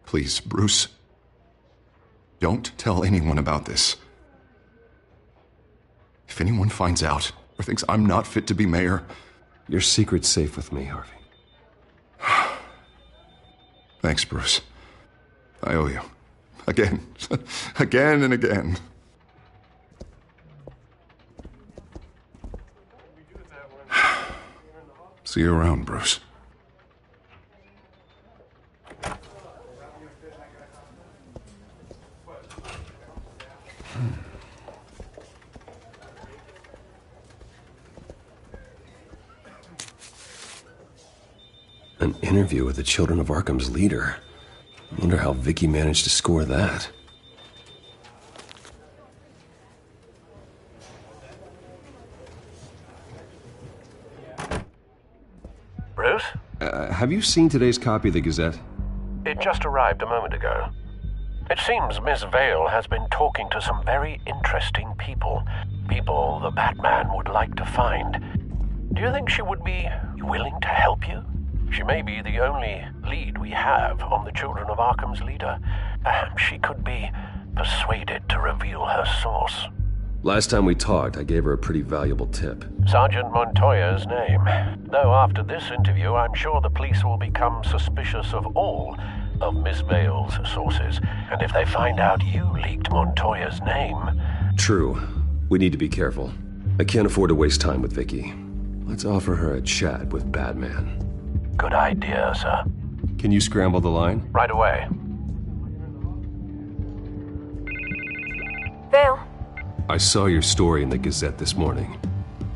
Speaker 8: Please, Bruce. Don't tell anyone about this. If anyone finds out or thinks I'm not fit to be mayor...
Speaker 3: Your secret's safe with me, Harvey.
Speaker 8: Thanks, Bruce. I owe you. Again. Again and again. See you around, Bruce.
Speaker 3: An interview with the Children of Arkham's leader. I wonder how Vicky managed to score that.
Speaker 13: Bruce?
Speaker 3: Have you seen today's copy of the Gazette?
Speaker 13: It just arrived a moment ago. It seems Miss Vale has been talking to some very interesting people. People the Batman would like to find. Do you think she would be willing to help you? She may be the only lead we have on the Children of Arkham's leader. Perhaps she could be persuaded to reveal her source.
Speaker 3: Last time we talked, I gave her a pretty valuable tip.
Speaker 13: Sergeant Montoya's name. Though after this interview, I'm sure the police will become suspicious of all of Miss Vale's sources. And if they find out you leaked Montoya's name...
Speaker 3: True. We need to be careful. I can't afford to waste time with Vicky. Let's offer her a chat with Batman.
Speaker 13: Good idea, sir.
Speaker 3: Can you scramble the line?
Speaker 13: Right away.
Speaker 10: Vale.
Speaker 3: I saw your story in the Gazette this morning.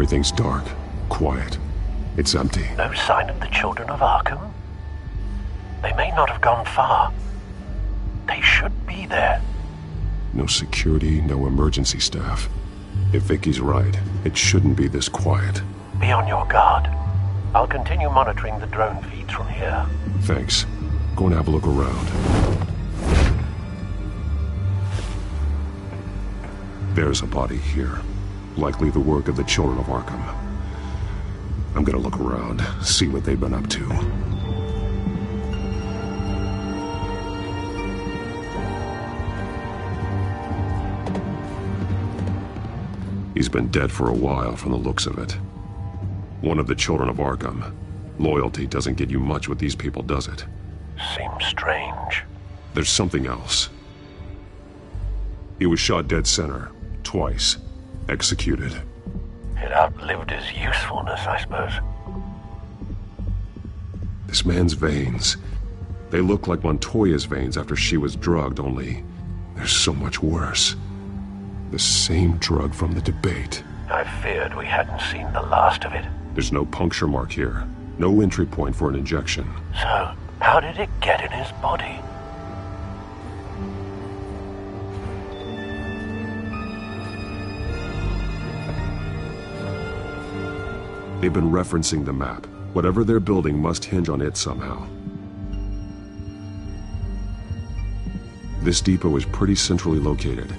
Speaker 11: Everything's dark, quiet. It's empty.
Speaker 13: No sign of the children of Arkham? They may not have gone far. They should be there.
Speaker 11: No security, no emergency staff. If Vicky's right, it shouldn't be this quiet.
Speaker 13: Be on your guard. I'll continue monitoring the drone feeds from here.
Speaker 11: Thanks. Go and have a look around. There's a body here. Likely the work of the children of Arkham. I'm gonna look around, see what they've been up to. He's been dead for a while from the looks of it. One of the children of Arkham. Loyalty doesn't get you much with these people, does it?
Speaker 13: Seems strange.
Speaker 11: There's something else. He was shot dead center, twice. Executed.
Speaker 13: It outlived his usefulness, I suppose.
Speaker 11: This man's veins. They look like Montoya's veins after she was drugged, only they're so much worse. The same drug from the debate.
Speaker 13: I feared we hadn't seen the last of it.
Speaker 11: There's no puncture mark here. No entry point for an injection.
Speaker 13: So, how did it get in his body?
Speaker 11: They've been referencing the map. Whatever they're building must hinge on it somehow. This depot is pretty centrally located.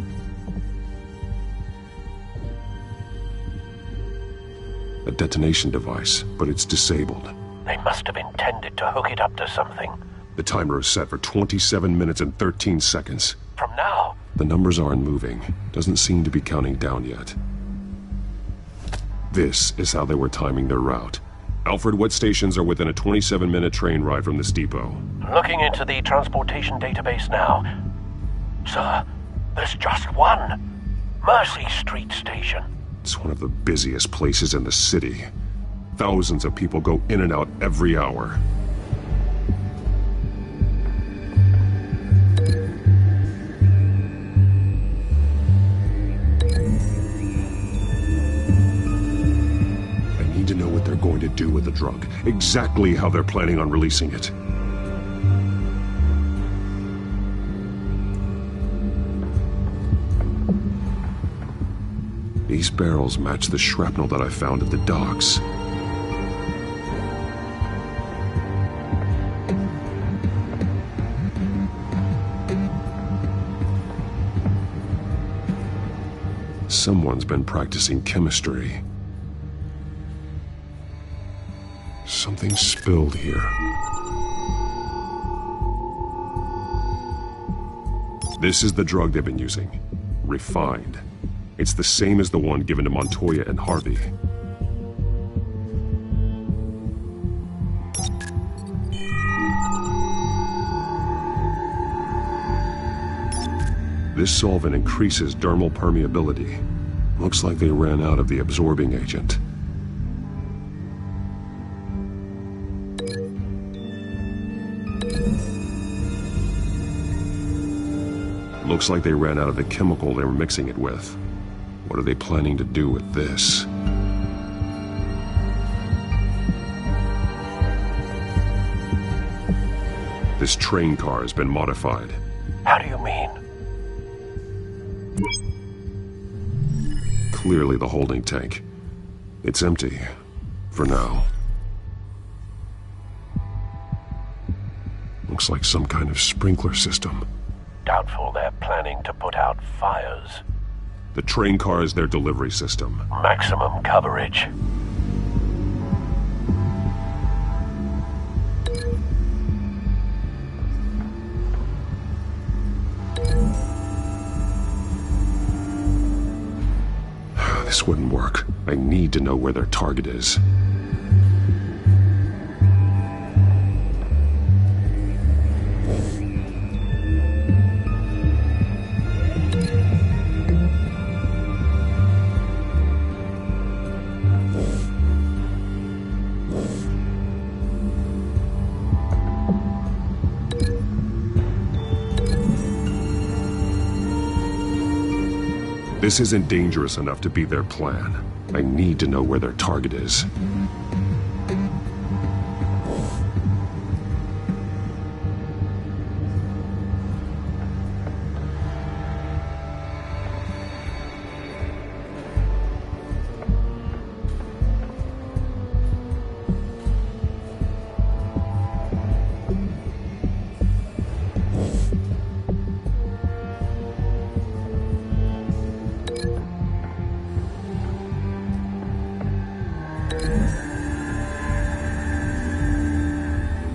Speaker 11: A detonation device, but it's disabled.
Speaker 13: They must have intended to hook it up to something.
Speaker 11: The timer is set for 27 minutes and 13 seconds.
Speaker 13: From now?
Speaker 11: The numbers aren't moving. Doesn't seem to be counting down yet. This is how they were timing their route. Alfred, what stations are within a 27-minute train ride from this depot?
Speaker 13: Looking into the transportation database now. Sir, there's just one. Mercy Street Station.
Speaker 11: It's one of the busiest places in the city. Thousands of people go in and out every hour. I need to know what they're going to do with the drug. Exactly how they're planning on releasing it. These barrels match the shrapnel that I found at the docks. Someone's been practicing chemistry. Something spilled here. This is the drug they've been using. Refined. It's the same as the one given to Montoya and Harvey. This solvent increases dermal permeability. Looks like they ran out of the absorbing agent. Looks like they ran out of the chemical they were mixing it with. What are they planning to do with this? This train car has been modified.
Speaker 13: How do you mean?
Speaker 11: Clearly the holding tank. It's empty. For now. Looks like some kind of sprinkler system.
Speaker 13: Doubtful they're planning to put out fires.
Speaker 11: The train car is their delivery system.
Speaker 13: Maximum coverage.
Speaker 11: This wouldn't work. I need to know where their target is. This isn't dangerous enough to be their plan. I need to know where their target is.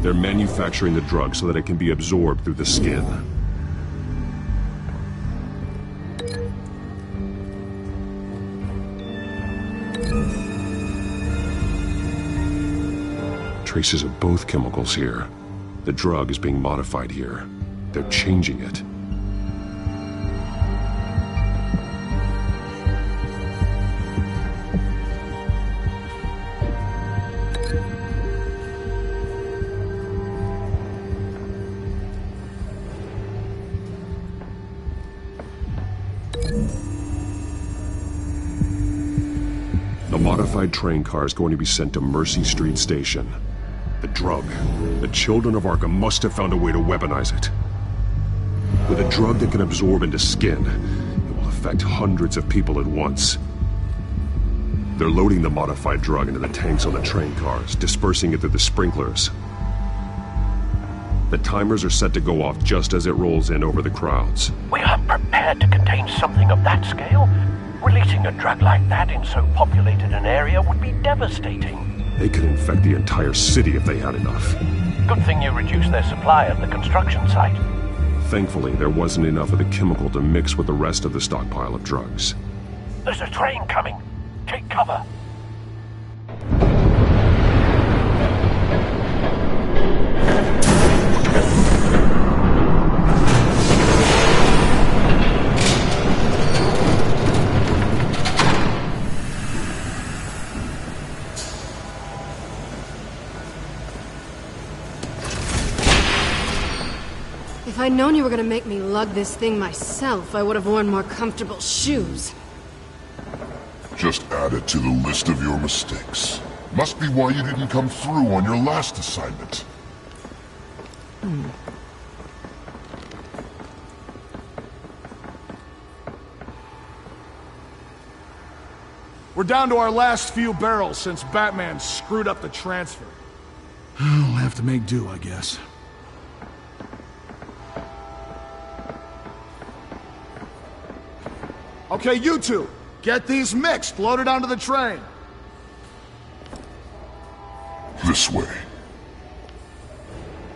Speaker 11: They're manufacturing the drug so that it can be absorbed through the skin. Traces of both chemicals here. The drug is being modified here. They're changing it. The modified train car is going to be sent to Mercy Street Station. The drug. The children of Arkham must have found a way to weaponize it. With a drug that can absorb into skin, it will affect hundreds of people at once. They're loading the modified drug into the tanks on the train cars, dispersing it through the sprinklers. The timers are set to go off just as it rolls in over the crowds.
Speaker 13: We aren't prepared to contain something of that scale. Releasing a drug like that in so populated an area would be devastating.
Speaker 11: They could infect the entire city if they had enough.
Speaker 13: Good thing you reduced their supply at the construction site.
Speaker 11: Thankfully, there wasn't enough of the chemical to mix with the rest of the stockpile of drugs.
Speaker 13: There's a train coming. Take cover.
Speaker 9: If I'd known you were gonna make me lug this thing myself, I would have worn more comfortable shoes.
Speaker 2: Just add it to the list of your mistakes. Must be why you didn't come through on your last assignment.
Speaker 12: We're down to our last few barrels since Batman screwed up the transfer. We'll have to make do, I guess. Okay, you two, get these mixed, loaded onto the train.
Speaker 2: This way.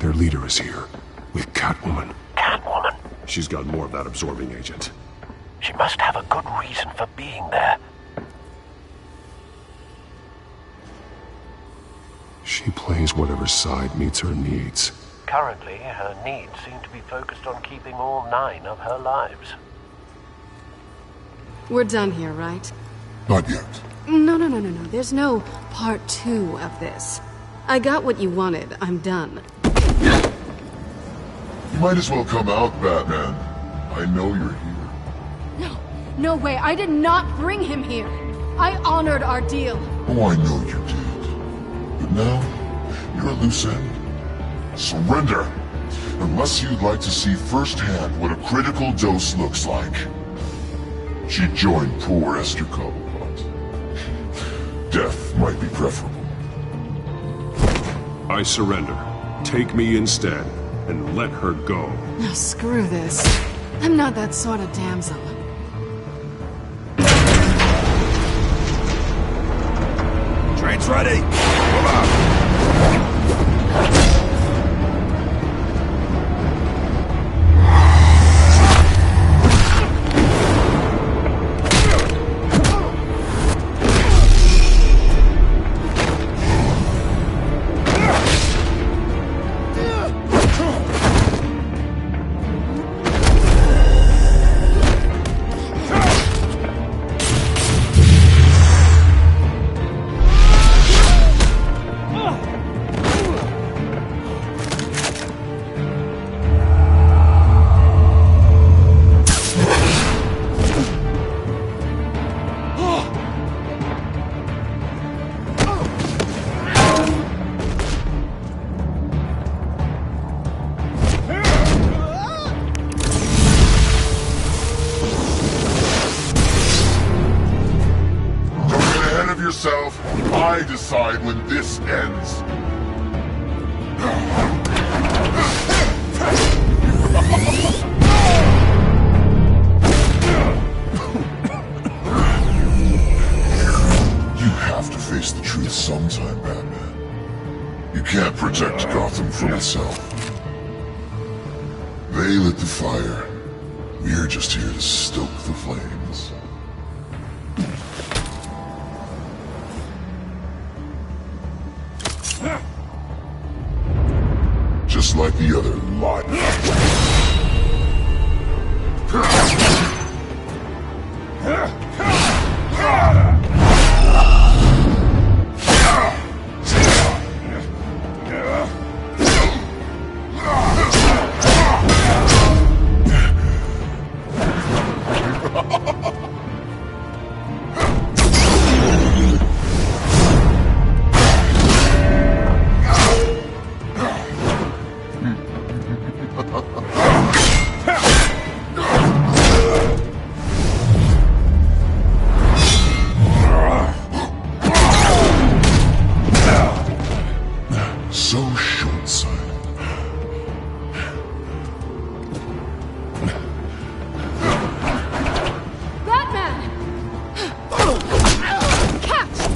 Speaker 11: Their leader is here, with Catwoman.
Speaker 13: Catwoman?
Speaker 11: She's got more of that absorbing agent.
Speaker 13: She must have a good reason for being there.
Speaker 11: She plays whatever side meets her needs.
Speaker 13: Currently, her needs seem to be focused on keeping all 9 of her lives.
Speaker 9: We're done here, right?
Speaker 2: Not yet.
Speaker 9: No. There's no part 2 of this. I got what you wanted. I'm done.
Speaker 2: You might as well come out, Batman. I know you're here.
Speaker 9: No way. I did not bring him here. I honored our deal.
Speaker 2: Oh, I know you did. But now, you're a loose end. Surrender! Unless you'd like to see firsthand what a critical dose looks like. She joined poor Esther Cobblepot. Death might be preferable.
Speaker 11: I surrender. Take me instead, and let her go.
Speaker 9: No, screw this. I'm not that sort of damsel.
Speaker 2: Train's ready! Come on! Gotham from itself. They lit the fire. We're just here to stoke the flames. Just like the other lot. So short-sighted.
Speaker 9: Batman! Catch!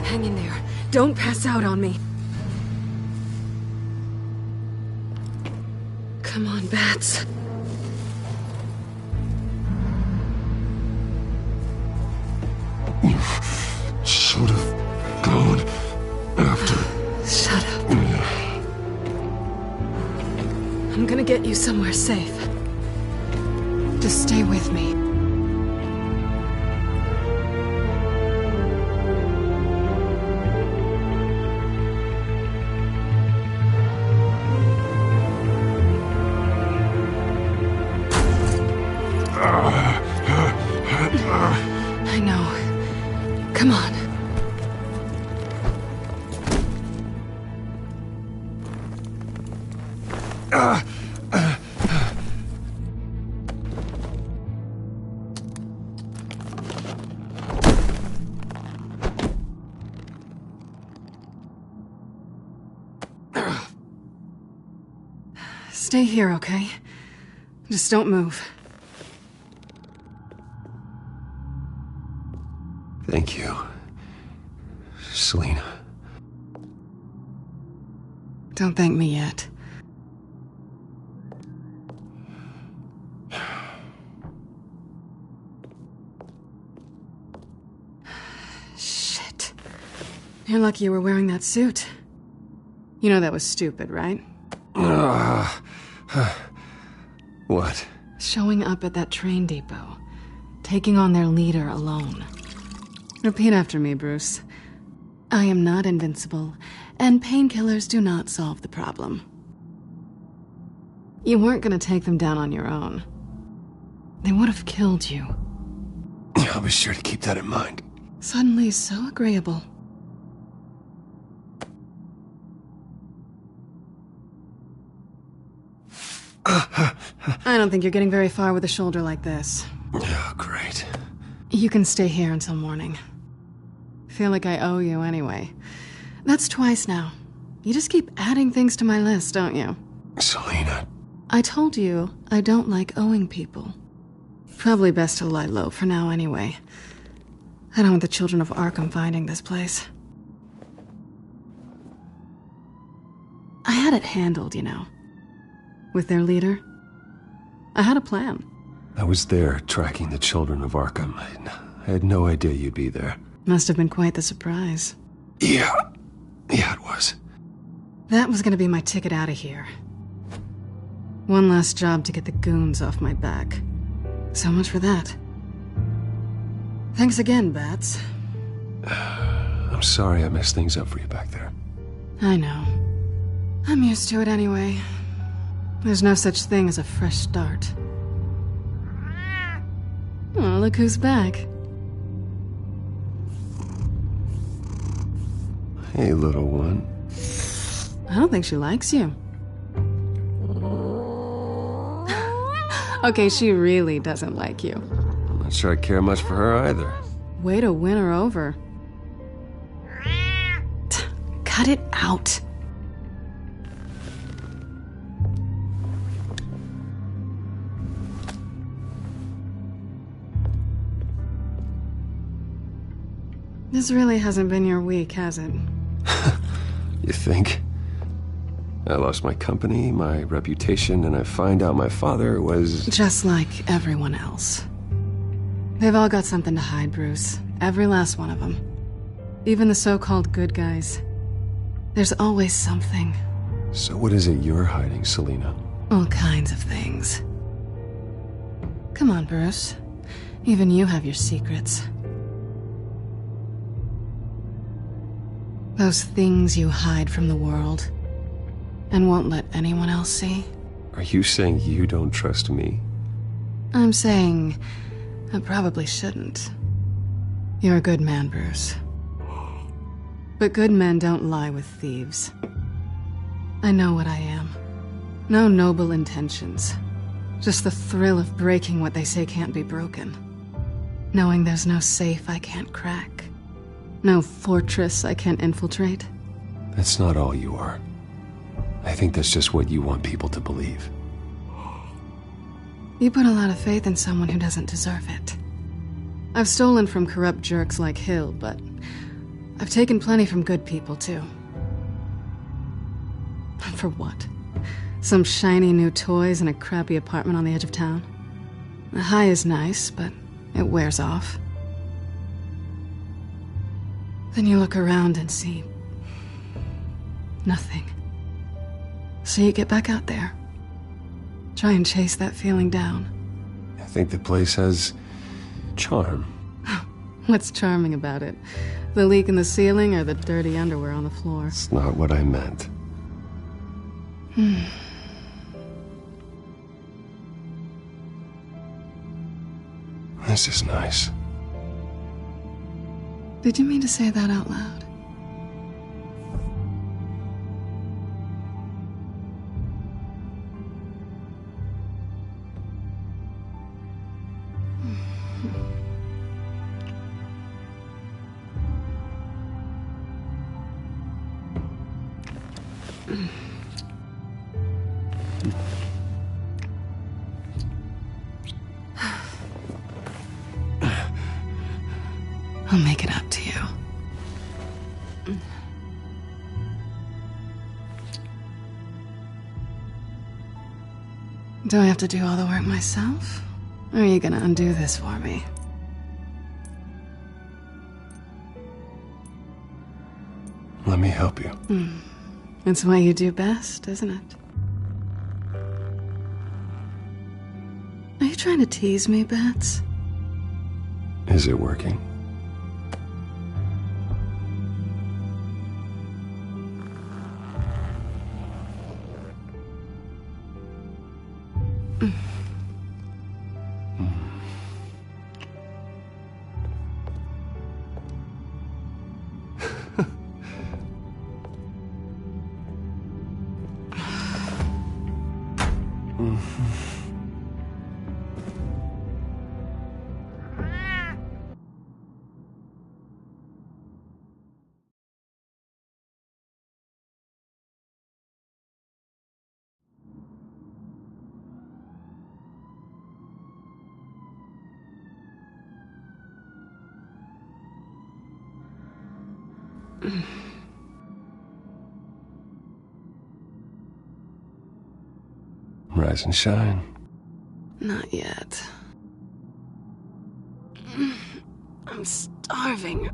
Speaker 9: Hang in there. Don't pass out on me. Come on, Bats.
Speaker 11: You should have gone after.
Speaker 9: Shut up. I'm gonna get you somewhere safe. Just stay with me. I know. Come on. Stay here, okay? Just don't move.
Speaker 3: Thank you, Selina.
Speaker 9: Don't thank me yet. Shit. You're lucky you were wearing that suit. You know that was stupid, right?
Speaker 3: What?
Speaker 9: Showing up at that train depot. Taking on their leader alone. Repeat after me, Bruce. I am not invincible, and painkillers do not solve the problem. You weren't gonna take them down on your own. They would have killed you.
Speaker 3: I'll be sure to keep that in mind.
Speaker 9: Suddenly so agreeable. I don't think you're getting very far with a shoulder like this.
Speaker 3: Oh, great.
Speaker 9: You can stay here until morning. Feel like I owe you anyway. That's twice now. You just keep adding things to my list, don't you?
Speaker 3: Selina.
Speaker 9: I told you I don't like owing people. Probably best to lie low for now anyway. I don't want the children of Arkham finding this place. I had it handled, you know. With their leader. I had a plan.
Speaker 3: I was there tracking the children of Arkham. I had no idea you'd be there.
Speaker 9: Must have been quite the surprise.
Speaker 3: Yeah, it was.
Speaker 9: That was gonna be my ticket out of here. One last job to get the goons off my back. So much for that. Thanks again, Bats.
Speaker 3: I'm sorry I messed things up for you back there.
Speaker 9: I know. I'm used to it anyway. There's no such thing as a fresh start. Oh, look who's back.
Speaker 3: Hey, little one.
Speaker 9: I don't think she likes you. Okay, she really doesn't like you.
Speaker 3: I'm not sure I care much for her either.
Speaker 9: Way to win her over. Cut it out. This really hasn't been your week, has it?
Speaker 3: You think? I lost my company, my reputation, and I find out my father was...
Speaker 9: Just like everyone else. They've all got something to hide, Bruce. Every last one of them. Even the so-called good guys. There's always something.
Speaker 3: So what is it you're hiding, Selina?
Speaker 9: All kinds of things. Come on, Bruce. Even you have your secrets. Those things you hide from the world and won't let anyone else see.
Speaker 3: Are you saying you don't trust me?
Speaker 9: I'm saying I probably shouldn't. You're a good man, Bruce. But good men don't lie with thieves. I know what I am. No noble intentions. Just the thrill of breaking what they say can't be broken. Knowing there's no safe I can't crack. No fortress I can't infiltrate.
Speaker 3: That's not all you are. I think that's just what you want people to believe.
Speaker 9: You put a lot of faith in someone who doesn't deserve it. I've stolen from corrupt jerks like Hill, but I've taken plenty from good people, too. For what? Some shiny new toys and a crappy apartment on the edge of town? The high is nice, but it wears off. Then you look around and see nothing. So you get back out there. Try and chase that feeling down.
Speaker 3: I think the place has charm.
Speaker 9: What's charming about it? The leak in the ceiling or the dirty underwear on the floor?
Speaker 3: It's not what I meant. This is nice.
Speaker 9: Did you mean to say that out loud? I'll make it up to you. Do I have to do all the work myself? Or are you gonna undo this for me?
Speaker 3: Let me help you.
Speaker 9: It's what you do best, isn't it? Are you trying to tease me, Bats?
Speaker 3: Is it working? Rise and shine.
Speaker 9: Not yet. I'm starving.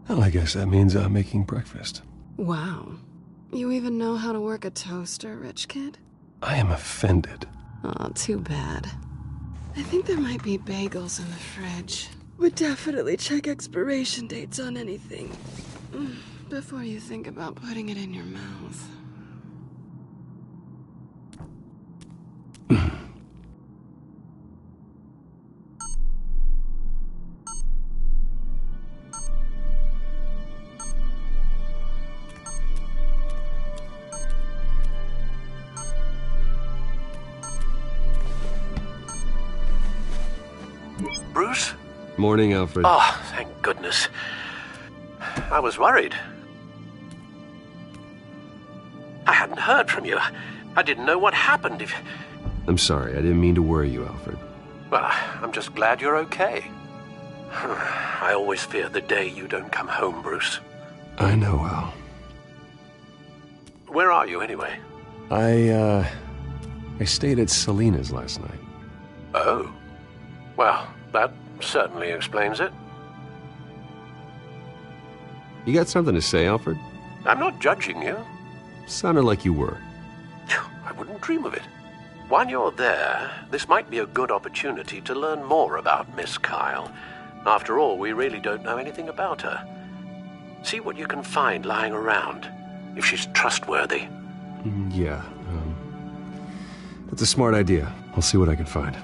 Speaker 3: Well, I guess that means I'm making breakfast.
Speaker 9: Wow. You even know how to work a toaster, rich kid?
Speaker 3: I am offended.
Speaker 9: Aw, too bad. I think there might be bagels in the fridge. Would definitely check expiration dates on anything before you think about putting it in your mouth.
Speaker 13: Bruce?
Speaker 3: Morning, Alfred.
Speaker 13: Oh, thank goodness. I was worried. I hadn't heard from you. I didn't know what happened if...
Speaker 3: I'm sorry, I didn't mean to worry you, Alfred.
Speaker 13: Well, I'm just glad you're okay. I always fear the day you don't come home, Bruce.
Speaker 3: I know, Al.
Speaker 13: Where are you, anyway?
Speaker 3: I stayed at Selena's last night.
Speaker 13: Oh. Well, that certainly explains it.
Speaker 3: You got something to say, Alfred?
Speaker 13: I'm not judging you.
Speaker 3: Sounded like you were.
Speaker 13: I wouldn't dream of it. While you're there, this might be a good opportunity to learn more about Miss Kyle. After all, we really don't know anything about her. See what you can find lying around, if she's trustworthy.
Speaker 3: Yeah, that's a smart idea. I'll see what I can find.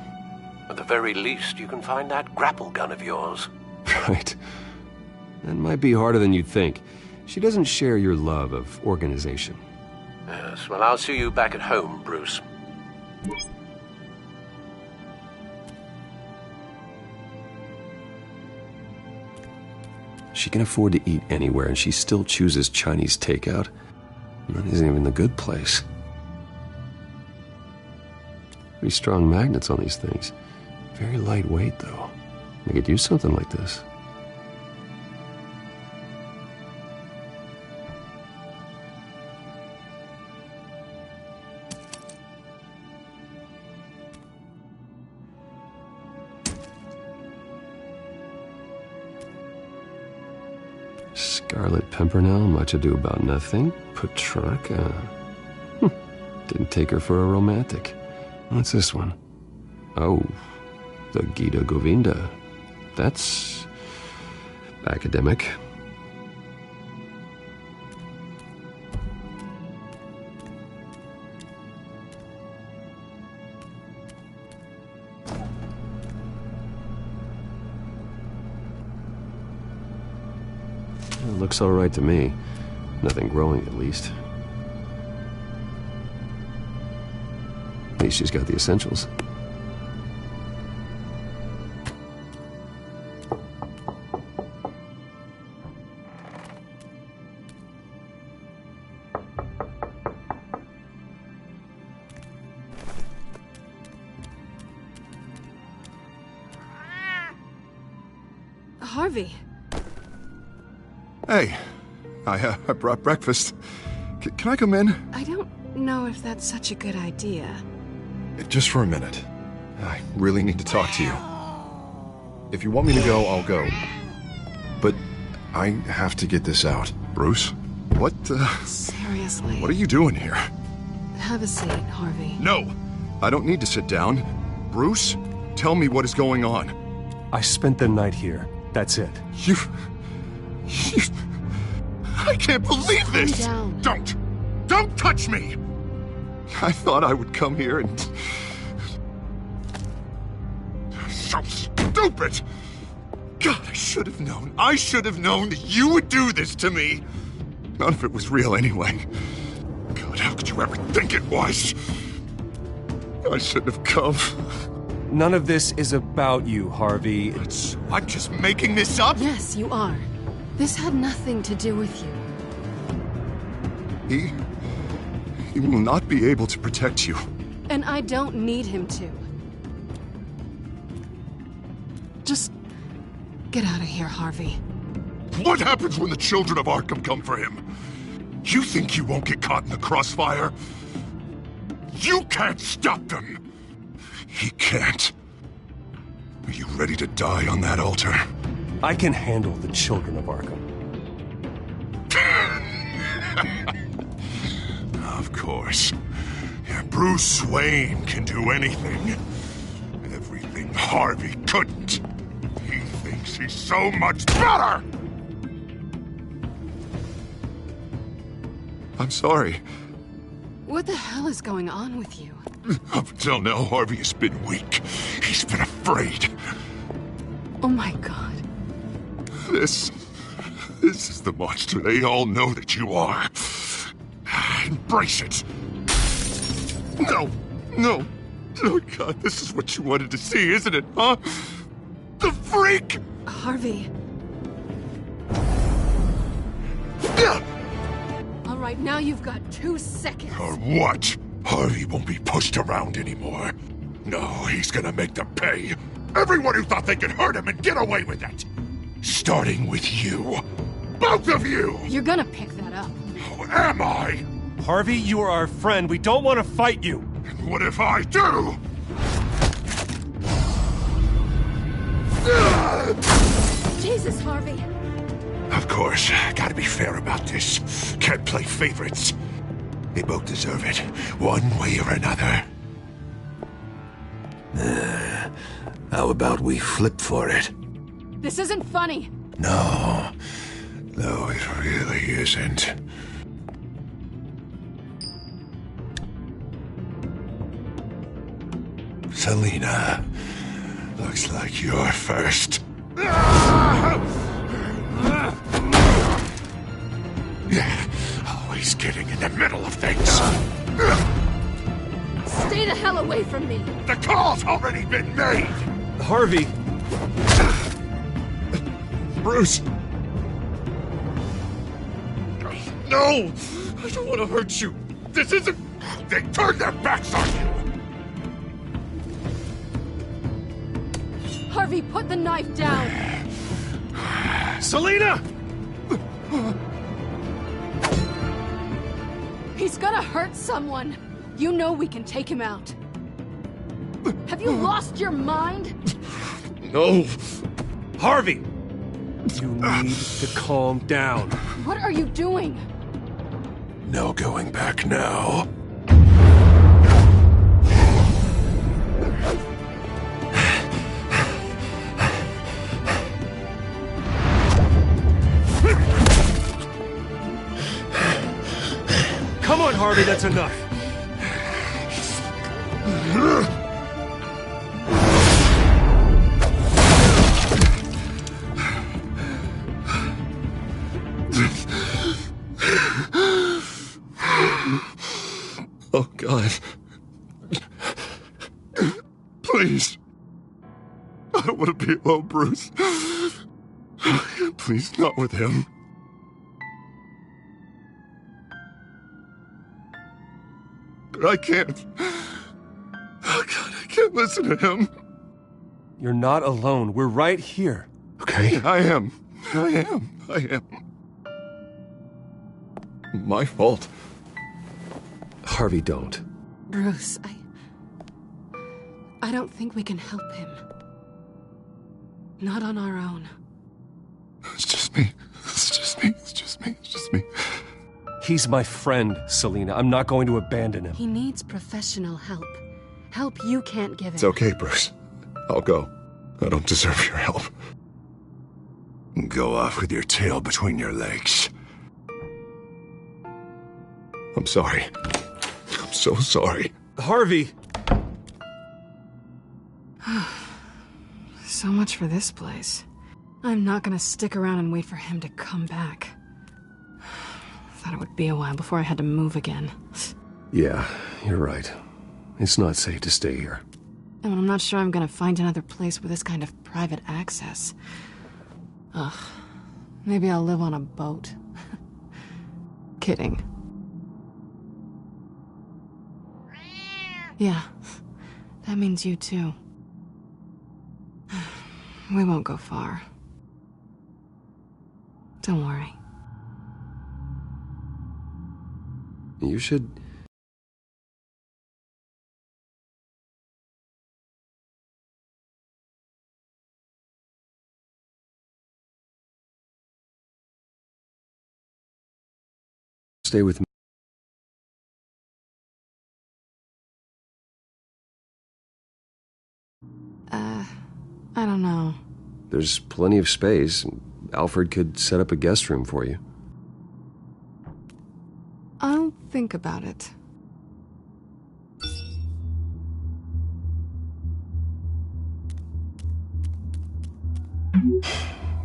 Speaker 13: At the very least, you can find that grapple gun of yours.
Speaker 3: Right. That might be harder than you'd think. She doesn't share your love of organization.
Speaker 13: Yes, well, I'll see you back at home, Bruce.
Speaker 3: She can afford to eat anywhere, and she still chooses Chinese takeout. That isn't even the good place. Pretty strong magnets on these things. Very lightweight, though. They could use something like this. Scarlet Pimpernel, much ado about nothing. Petrarca. Didn't take her for a romantic. What's this one? Oh, the Gita Govinda. That's academic. It looks all right to me. Nothing growing, at least. At least she's got the essentials.
Speaker 9: Harvey.
Speaker 8: Hey, I brought breakfast. Can I come in?
Speaker 9: I don't know if that's such a good idea.
Speaker 8: Just for a minute. I really need to talk to you. If you want me to go, I'll go. But I have to get this out. Bruce? What,
Speaker 9: Seriously.
Speaker 8: What are you doing here?
Speaker 9: Have a seat, Harvey.
Speaker 8: No! I don't need to sit down. Bruce, tell me what is going on.
Speaker 11: I spent the night here. That's it.
Speaker 8: You... I can't believe this!
Speaker 9: Calm
Speaker 8: down. Don't touch me! I thought I would come here and... So stupid! God, I should have known. I should have known that you would do this to me. None of it was real anyway. God, how could you ever think it was? I shouldn't have come.
Speaker 11: None of this is about you, Harvey.
Speaker 8: I'm just making this up?
Speaker 9: Yes, you are. This had nothing to do with you.
Speaker 8: He will not be able to protect you.
Speaker 9: And I don't need him to. Just get out of here, Harvey.
Speaker 8: What happens when the children of Arkham come for him?
Speaker 11: You think you won't get caught in the crossfire? You can't stop them! He can't. Are you ready to die on that altar?
Speaker 3: I can handle the children of Arkham.
Speaker 11: Of course. Yeah, Bruce Wayne can do anything. Everything Harvey couldn't. He thinks he's so much better! I'm sorry.
Speaker 9: What the hell is going on with you?
Speaker 11: Up until now, Harvey has been weak. He's been afraid.
Speaker 9: Oh my god.
Speaker 11: This is the monster they all know that you are. Embrace it. No. Oh god, this is what you wanted to see, isn't it, huh? The freak!
Speaker 9: Harvey. All right, now you've got 2 seconds.
Speaker 11: Or what? Harvey won't be pushed around anymore. No, he's gonna make them pay. Everyone who thought they could hurt him and get away with it. Starting with you. Both of you!
Speaker 9: You're gonna pick that up.
Speaker 11: Who am I?
Speaker 3: Harvey, you are our friend. We don't want to fight you.
Speaker 11: And what if I do?
Speaker 9: Jesus, Harvey.
Speaker 11: Of course, gotta be fair about this. Can't play favorites. They both deserve it, one way or another. How about we flip for it?
Speaker 9: This isn't funny.
Speaker 11: No, it really isn't. Selina, looks like you're first. Always getting in the middle of things.
Speaker 9: Stay the hell away from me.
Speaker 11: The call's already been made!
Speaker 3: Harvey!
Speaker 11: Bruce! No! I don't want to hurt you. This isn't... They turned their backs on you!
Speaker 9: Harvey, put the knife down.
Speaker 3: Selina!
Speaker 9: He's gonna hurt someone. You know we can take him out. Have you lost your mind?
Speaker 11: No.
Speaker 3: Harvey! You need to calm down.
Speaker 9: What are you doing?
Speaker 11: No going back now.
Speaker 3: Come on, Harvey, that's enough.
Speaker 11: Oh, God. Please. I don't want to be alone, Bruce. Please, not with him. But I can't. Oh, God, I can't listen to him.
Speaker 3: You're not alone. We're right here.
Speaker 11: Okay, I am. My fault.
Speaker 3: Harvey, don't.
Speaker 9: Bruce, I don't think we can help him. Not on our own.
Speaker 11: It's just me.
Speaker 3: He's my friend, Selina. I'm not going to abandon him.
Speaker 9: He needs professional help. Help you can't give him.
Speaker 11: It's okay, Bruce. I'll go. I don't deserve your help. Go off with your tail between your legs. I'm sorry. I'm so sorry.
Speaker 3: Harvey!
Speaker 9: So much for this place. I'm not gonna stick around and wait for him to come back. Thought it would be a while before I had to move again.
Speaker 3: Yeah, you're right. It's not safe to stay here.
Speaker 9: And I'm not sure I'm gonna find another place with this kind of private access. Ugh. Maybe I'll live on a boat. Kidding. Yeah. That means you too. We won't go far. Don't worry.
Speaker 3: You should... stay with me.
Speaker 9: I don't know.
Speaker 3: There's plenty of space. Alfred could set up a guest room for you.
Speaker 9: I'll think about it.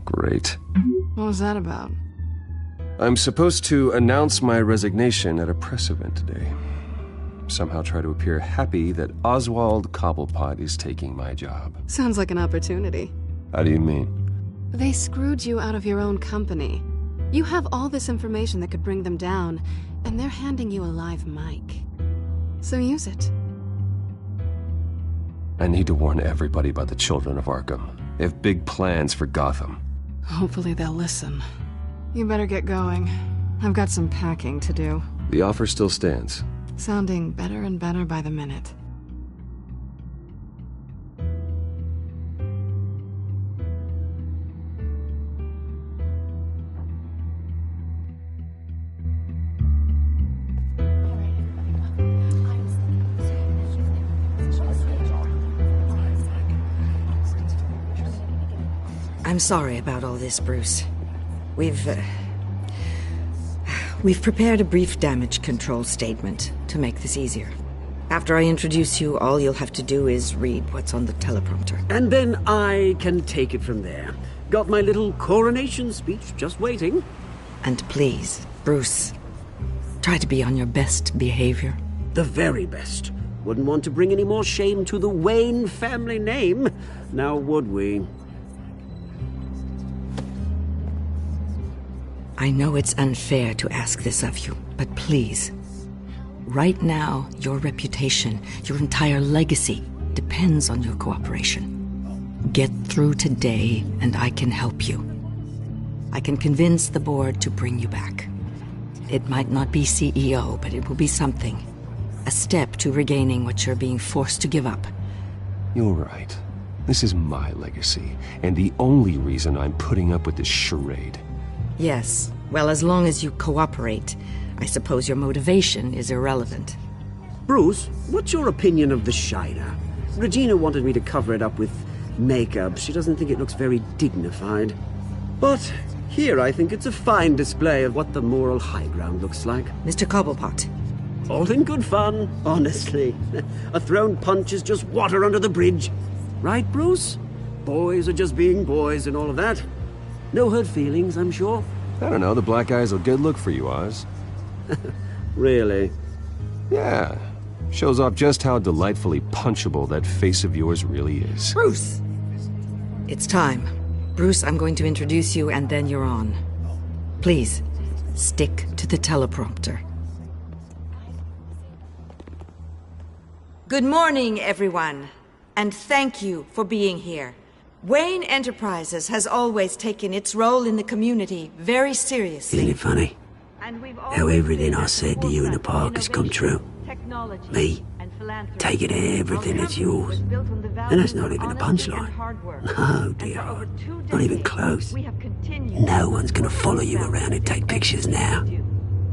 Speaker 3: Great.
Speaker 9: What was that about?
Speaker 3: I'm supposed to announce my resignation at a press event today. Somehow try to appear happy that Oswald Cobblepot is taking my job.
Speaker 9: Sounds like an opportunity.
Speaker 3: How do you mean?
Speaker 9: They screwed you out of your own company. You have all this information that could bring them down, and they're handing you a live mic. So use it.
Speaker 3: I need to warn everybody about the children of Arkham. They have big plans for Gotham.
Speaker 9: Hopefully they'll listen. You better get going. I've got some packing to do.
Speaker 3: The offer still stands.
Speaker 9: Sounding better and better by the minute.
Speaker 20: I'm sorry about all this, Bruce. We've prepared a brief damage control statement to make this easier. After I introduce you, all you'll have to do is read what's on the teleprompter.
Speaker 5: And then I can take it from there. Got my little coronation speech just waiting.
Speaker 20: And please, Bruce, try to be on your best behavior.
Speaker 5: The very best. Wouldn't want to bring any more shame to the Wayne family name, now would we?
Speaker 20: I know it's unfair to ask this of you, but please. Right now, your reputation, your entire legacy, depends on your cooperation. Get through today, and I can help you. I can convince the board to bring you back. It might not be CEO, but it will be something. A step to regaining what you're being forced to give up.
Speaker 3: You're right. This is my legacy, and the only reason I'm putting up with this charade.
Speaker 20: Yes, well, as long as you cooperate, I suppose your motivation is irrelevant.
Speaker 5: Bruce, what's your opinion of the Shiner? Regina wanted me to cover it up with makeup. She doesn't think it looks very dignified. But here I think it's a fine display of what the moral high ground looks like.
Speaker 20: Mr. Cobblepot.
Speaker 5: All in good fun, honestly. A thrown punch is just water under the bridge. Right, Bruce? Boys are just being boys and all of that. No hurt feelings, I'm sure.
Speaker 3: I don't know, the black eye's a good look for you, Oz.
Speaker 5: Really?
Speaker 3: Yeah. Shows off just how delightfully punchable that face of yours really is.
Speaker 20: Bruce! It's time. Bruce, I'm going to introduce you and then you're on. Please, stick to the teleprompter. Good morning, everyone. And thank you for being here. Wayne Enterprises has always taken its role in the community very seriously.
Speaker 5: Isn't it funny? How everything I said to you in the park has come true. Me, taking everything that's yours. And that's not even a punchline. No, dear. Not even close. No one's gonna follow you around and take pictures now.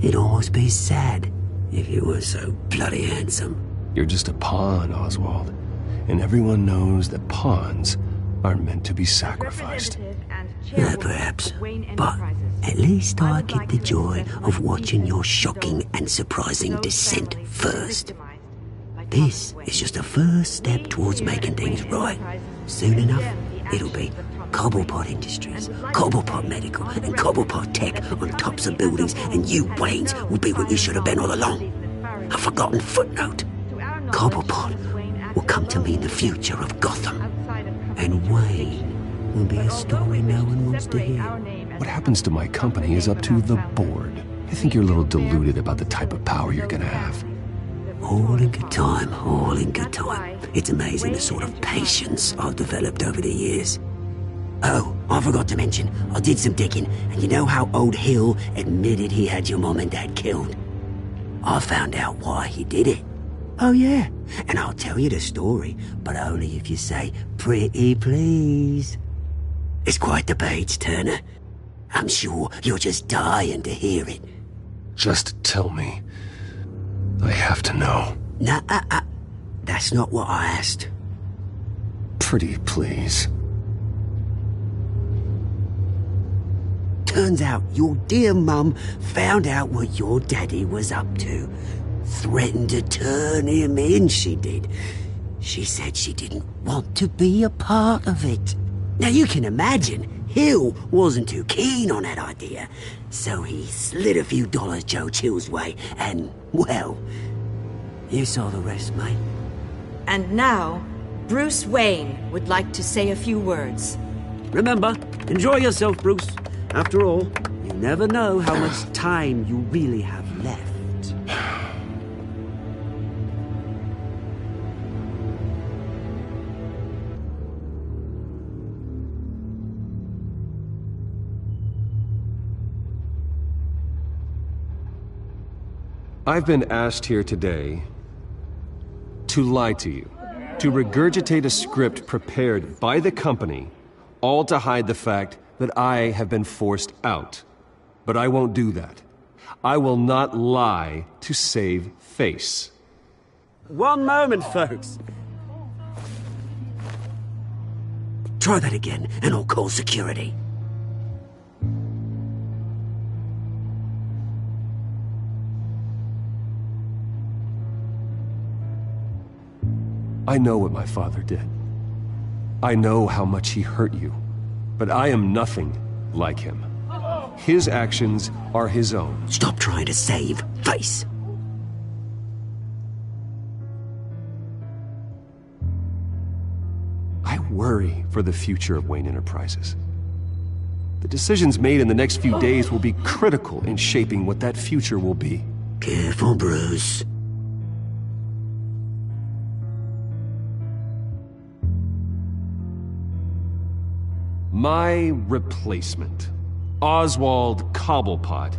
Speaker 5: It'd almost be sad if you were so bloody handsome.
Speaker 3: You're just a pawn, Oswald. And everyone knows that pawns are meant to be sacrificed.
Speaker 5: Perhaps, but at least I get the joy of watching your shocking and surprising descent first. This is just a first step towards making things right. Soon enough, it'll be Cobblepot Industries, Cobblepot Medical, and Cobblepot Tech on tops of buildings, and you, Waynes, will be what you should have been all along. A forgotten footnote. Cobblepot will come to mean the future of Gotham. And Wayne will be a story no one wants to hear.
Speaker 3: What happens to my company is up to the board. I think you're a little deluded about the type of power you're gonna have.
Speaker 5: All in good time, all in good time. It's amazing the sort of patience I've developed over the years. Oh, I forgot to mention, I did some digging, and you know how old Hill admitted he had your mom and dad killed? I found out why he did it. Oh yeah, and I'll tell you the story, but only if you say pretty please. It's quite the page turner. I'm sure you're just dying to hear it.
Speaker 3: Just tell me. I have to know.
Speaker 5: Nah, that's not what I asked.
Speaker 3: Pretty please.
Speaker 5: Turns out your dear mum found out what your daddy was up to. Threatened to turn him in, she did. She said she didn't want to be a part of it. Now you can imagine, Hill wasn't too keen on that idea. So he slid a few dollars Joe Chill's way, and, well, you saw the rest, mate.
Speaker 20: And now, Bruce Wayne would like to say a few words.
Speaker 5: Remember, enjoy yourself, Bruce. After all, you never know how much time you really have left.
Speaker 3: I've been asked here today to lie to you, to regurgitate a script prepared by the company, all to hide the fact that I have been forced out. But I won't do that. I will not lie to save face.
Speaker 5: One moment, folks. Try that again, and I'll call security.
Speaker 3: I know what my father did. I know how much he hurt you. But I am nothing like him. His actions are his own.
Speaker 5: Stop trying to save face.
Speaker 3: I worry for the future of Wayne Enterprises. The decisions made in the next few days will be critical in shaping what that future will be.
Speaker 5: Careful, Bruce.
Speaker 3: My replacement, Oswald Cobblepot,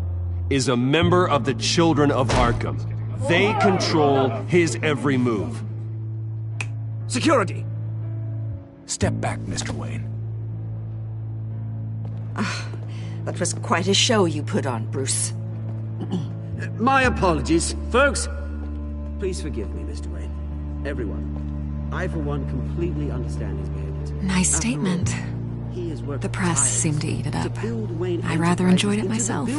Speaker 3: is a member of the Children of Arkham. They control his every move.
Speaker 12: Security! Step back, Mr. Wayne.
Speaker 20: That was quite a show you put on, Bruce.
Speaker 5: My apologies. Folks, please forgive me, Mr. Wayne. Everyone. I, for one, completely understand his behavior.
Speaker 9: Nice statement. The press seemed to eat it up. I rather enjoyed it myself.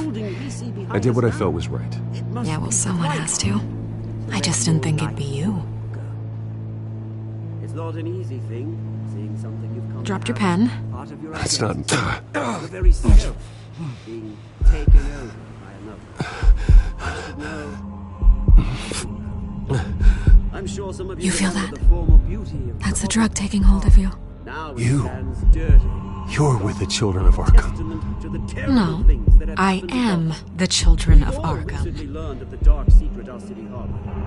Speaker 3: I did what I felt was right.
Speaker 9: Yeah, well, someone has to. I just didn't think it'd be you.
Speaker 5: It's not an easy thing, seeing something you've come
Speaker 9: Dropped your pen.
Speaker 3: That's not...
Speaker 5: The very self being taken over by another. I should know. I'm sure some of you
Speaker 9: feel that?
Speaker 5: the form of beauty of
Speaker 9: That's the drug taking hold of you.
Speaker 3: You're with the Children of Arkham.
Speaker 9: No, I am the Children of Arkham.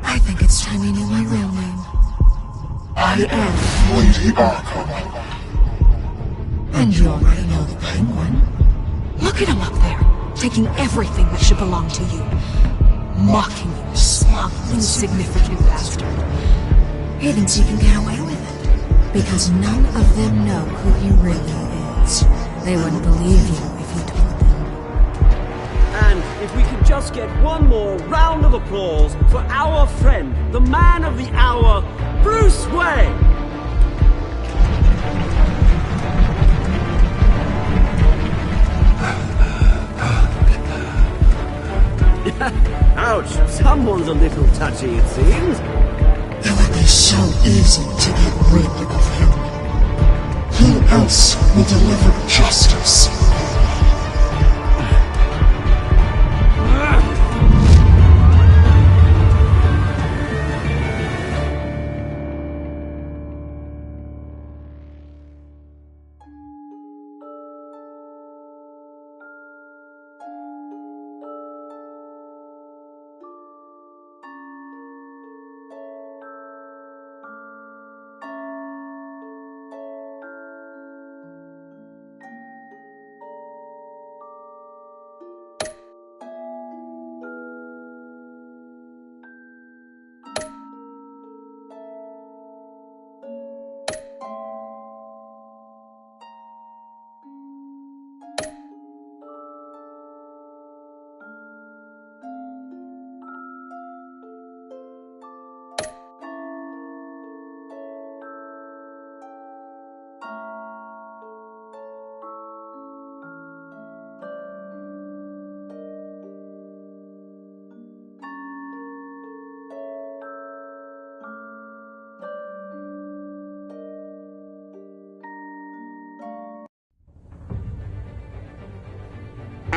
Speaker 9: I think it's time you knew my real name. I am
Speaker 2: Lady Arkham.
Speaker 9: And you already know the Penguin. Look at him up there, taking everything that should belong to you. Mocking you, smug, insignificant bastard. He thinks he can get away with it. Because none of them know who he really is. They wouldn't believe you if you told them.
Speaker 5: And if we could just get one more round of applause for our friend, the man of the hour, Bruce Wayne! Ouch, someone's a little touchy, it seems.
Speaker 2: It would be so easy to get rid of him. Who else will deliver justice?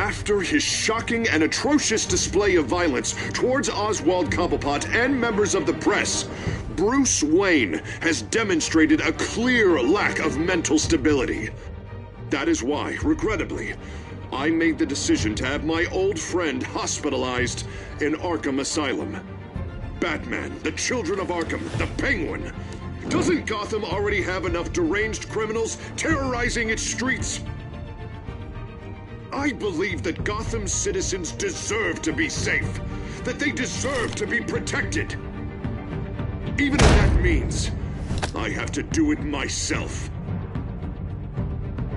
Speaker 4: After his shocking and atrocious display of violence towards Oswald Cobblepot and members of the press, Bruce Wayne has demonstrated a clear lack of mental stability. That is why, regrettably, I made the decision to have my old friend hospitalized in Arkham Asylum. Batman, the Children of Arkham, the Penguin. Doesn't Gotham already have enough deranged criminals terrorizing its streets? I believe that Gotham's citizens deserve to be safe, that they deserve to be protected. Even if that means I have to do it myself.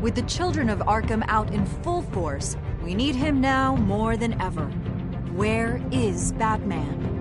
Speaker 14: With the Children of Arkham out in full force, we need him now more than ever. Where is Batman?